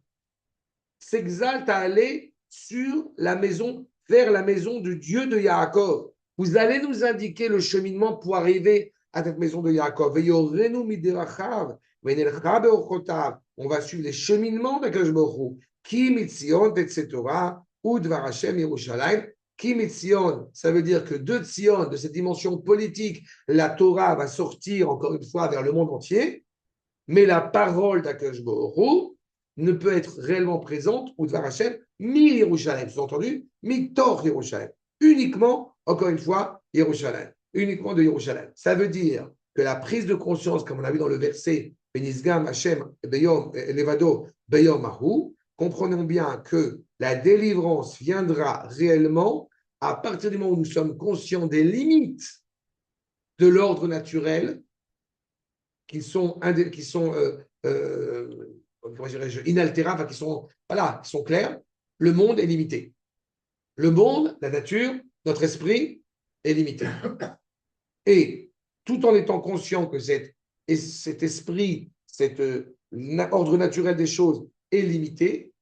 s'exaltent à aller sur la maison, vers la maison du Dieu de Yaakov. Vous allez nous indiquer le cheminement pour arriver à cette maison de Yaakov. On va suivre les cheminements d'Akadosh Baruch Hu. Ki mitzion tetzetora, udvar Hashem Yerushalayim. Ki mitzion, ça veut dire que de Tzion, de cette dimension politique, la Torah va sortir encore une fois vers le monde entier. Mais la parole d'Akadosh Baruch Hu, ne peut être réellement présente au Dvar Hashem, mi Yerushalayim, sous-entendu, mi Tor Yerushalayim. Uniquement, encore une fois, Yerushalayim. Uniquement de Yerushalayim. Ça veut dire que la prise de conscience, comme on a vu dans le verset, Benizgam Hashem Beyom Levado Beyom Ahu, comprenons bien que la délivrance viendra réellement à partir du moment où nous sommes conscients des limites de l'ordre naturel qui sont comment dirais-je, inaltérables, qui sont clairs. Le monde est limité. Le monde, la nature, notre esprit est limité. Et tout en étant conscient que cet esprit, cet ordre naturel des choses est limité,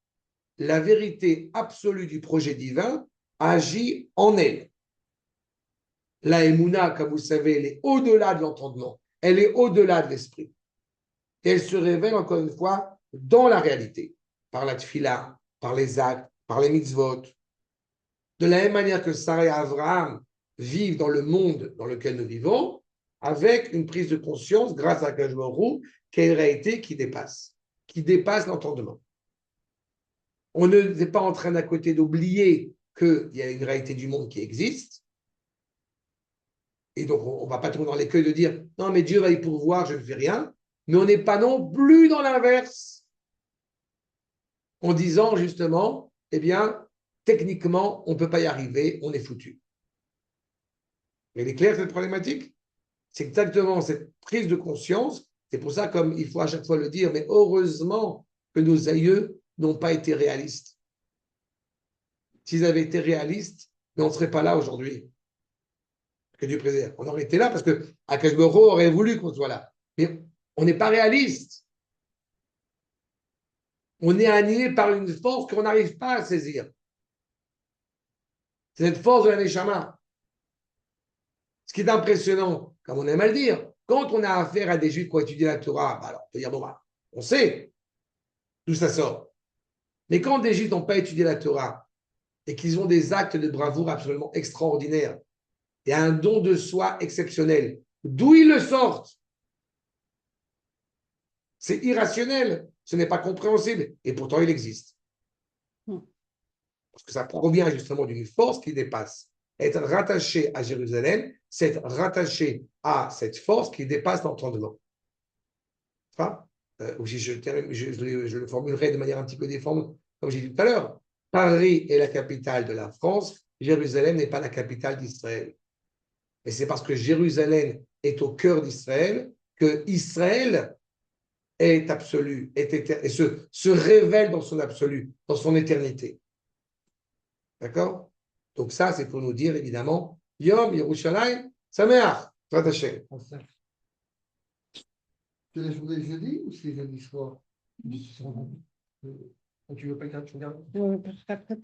la vérité absolue du projet divin agit en elle. La Emouna, comme vous savez, elle est au-delà de l'entendement, elle est au-delà de l'esprit. Et elle se révèle encore une fois dans la réalité, par la tfila, par les actes, par les mitzvot. De la même manière que Sarah et Abraham vivent dans le monde dans lequel nous vivons, avec une prise de conscience grâce à Akash Baruch Hu, qui est une réalité qui dépasse l'entendement. On n'est pas en train d'à côté d'oublier qu'il y a une réalité du monde qui existe. Et donc, on ne va pas tomber dans l'écueil de dire « Non, mais Dieu va y pourvoir, je ne fais rien ». Mais on n'est pas non plus dans l'inverse. En disant justement, eh bien, techniquement, on ne peut pas y arriver, on est foutu. Elle est claire cette problématique? C'est exactement cette prise de conscience. C'est pour ça, comme il faut à chaque fois le dire, mais heureusement que nos aïeux n'ont pas été réalistes. S'ils avaient été réalistes, on ne serait pas là aujourd'hui. Que Dieu préserve. On aurait été là parce que Akash Baruch Hu aurait voulu qu'on soit là. Mais on n'est pas réaliste. On est animé par une force qu'on n'arrive pas à saisir. C'est cette force de la Neshama. Ce qui est impressionnant, comme on aime à le dire, quand on a affaire à des Juifs qui ont étudié la Torah, alors on peut dire, on sait d'où ça sort. Mais quand des Juifs n'ont pas étudié la Torah et qu'ils ont des actes de bravoure absolument extraordinaires et un don de soi exceptionnel, d'où ils le sortent? C'est irrationnel, ce n'est pas compréhensible, et pourtant il existe. Parce que ça provient justement d'une force qui dépasse. Être rattaché à Jérusalem, c'est être rattaché à cette force qui dépasse l'entendement. Enfin, je le formulerai de manière un petit peu déformée, comme j'ai dit tout à l'heure. Paris est la capitale de la France, Jérusalem n'est pas la capitale d'Israël. Et c'est parce que Jérusalem est au cœur d'Israël que Israël est absolu, et se révèle dans son absolu, dans son éternité. D'accord? Donc ça, c'est pour nous dire, évidemment, Yom Yerushalayim Sameach, Zrat Hashem. C'est la journée jeudi ou c'est jeudi soir? Tu veux pas que tu regardes? Oui, parce qu'après,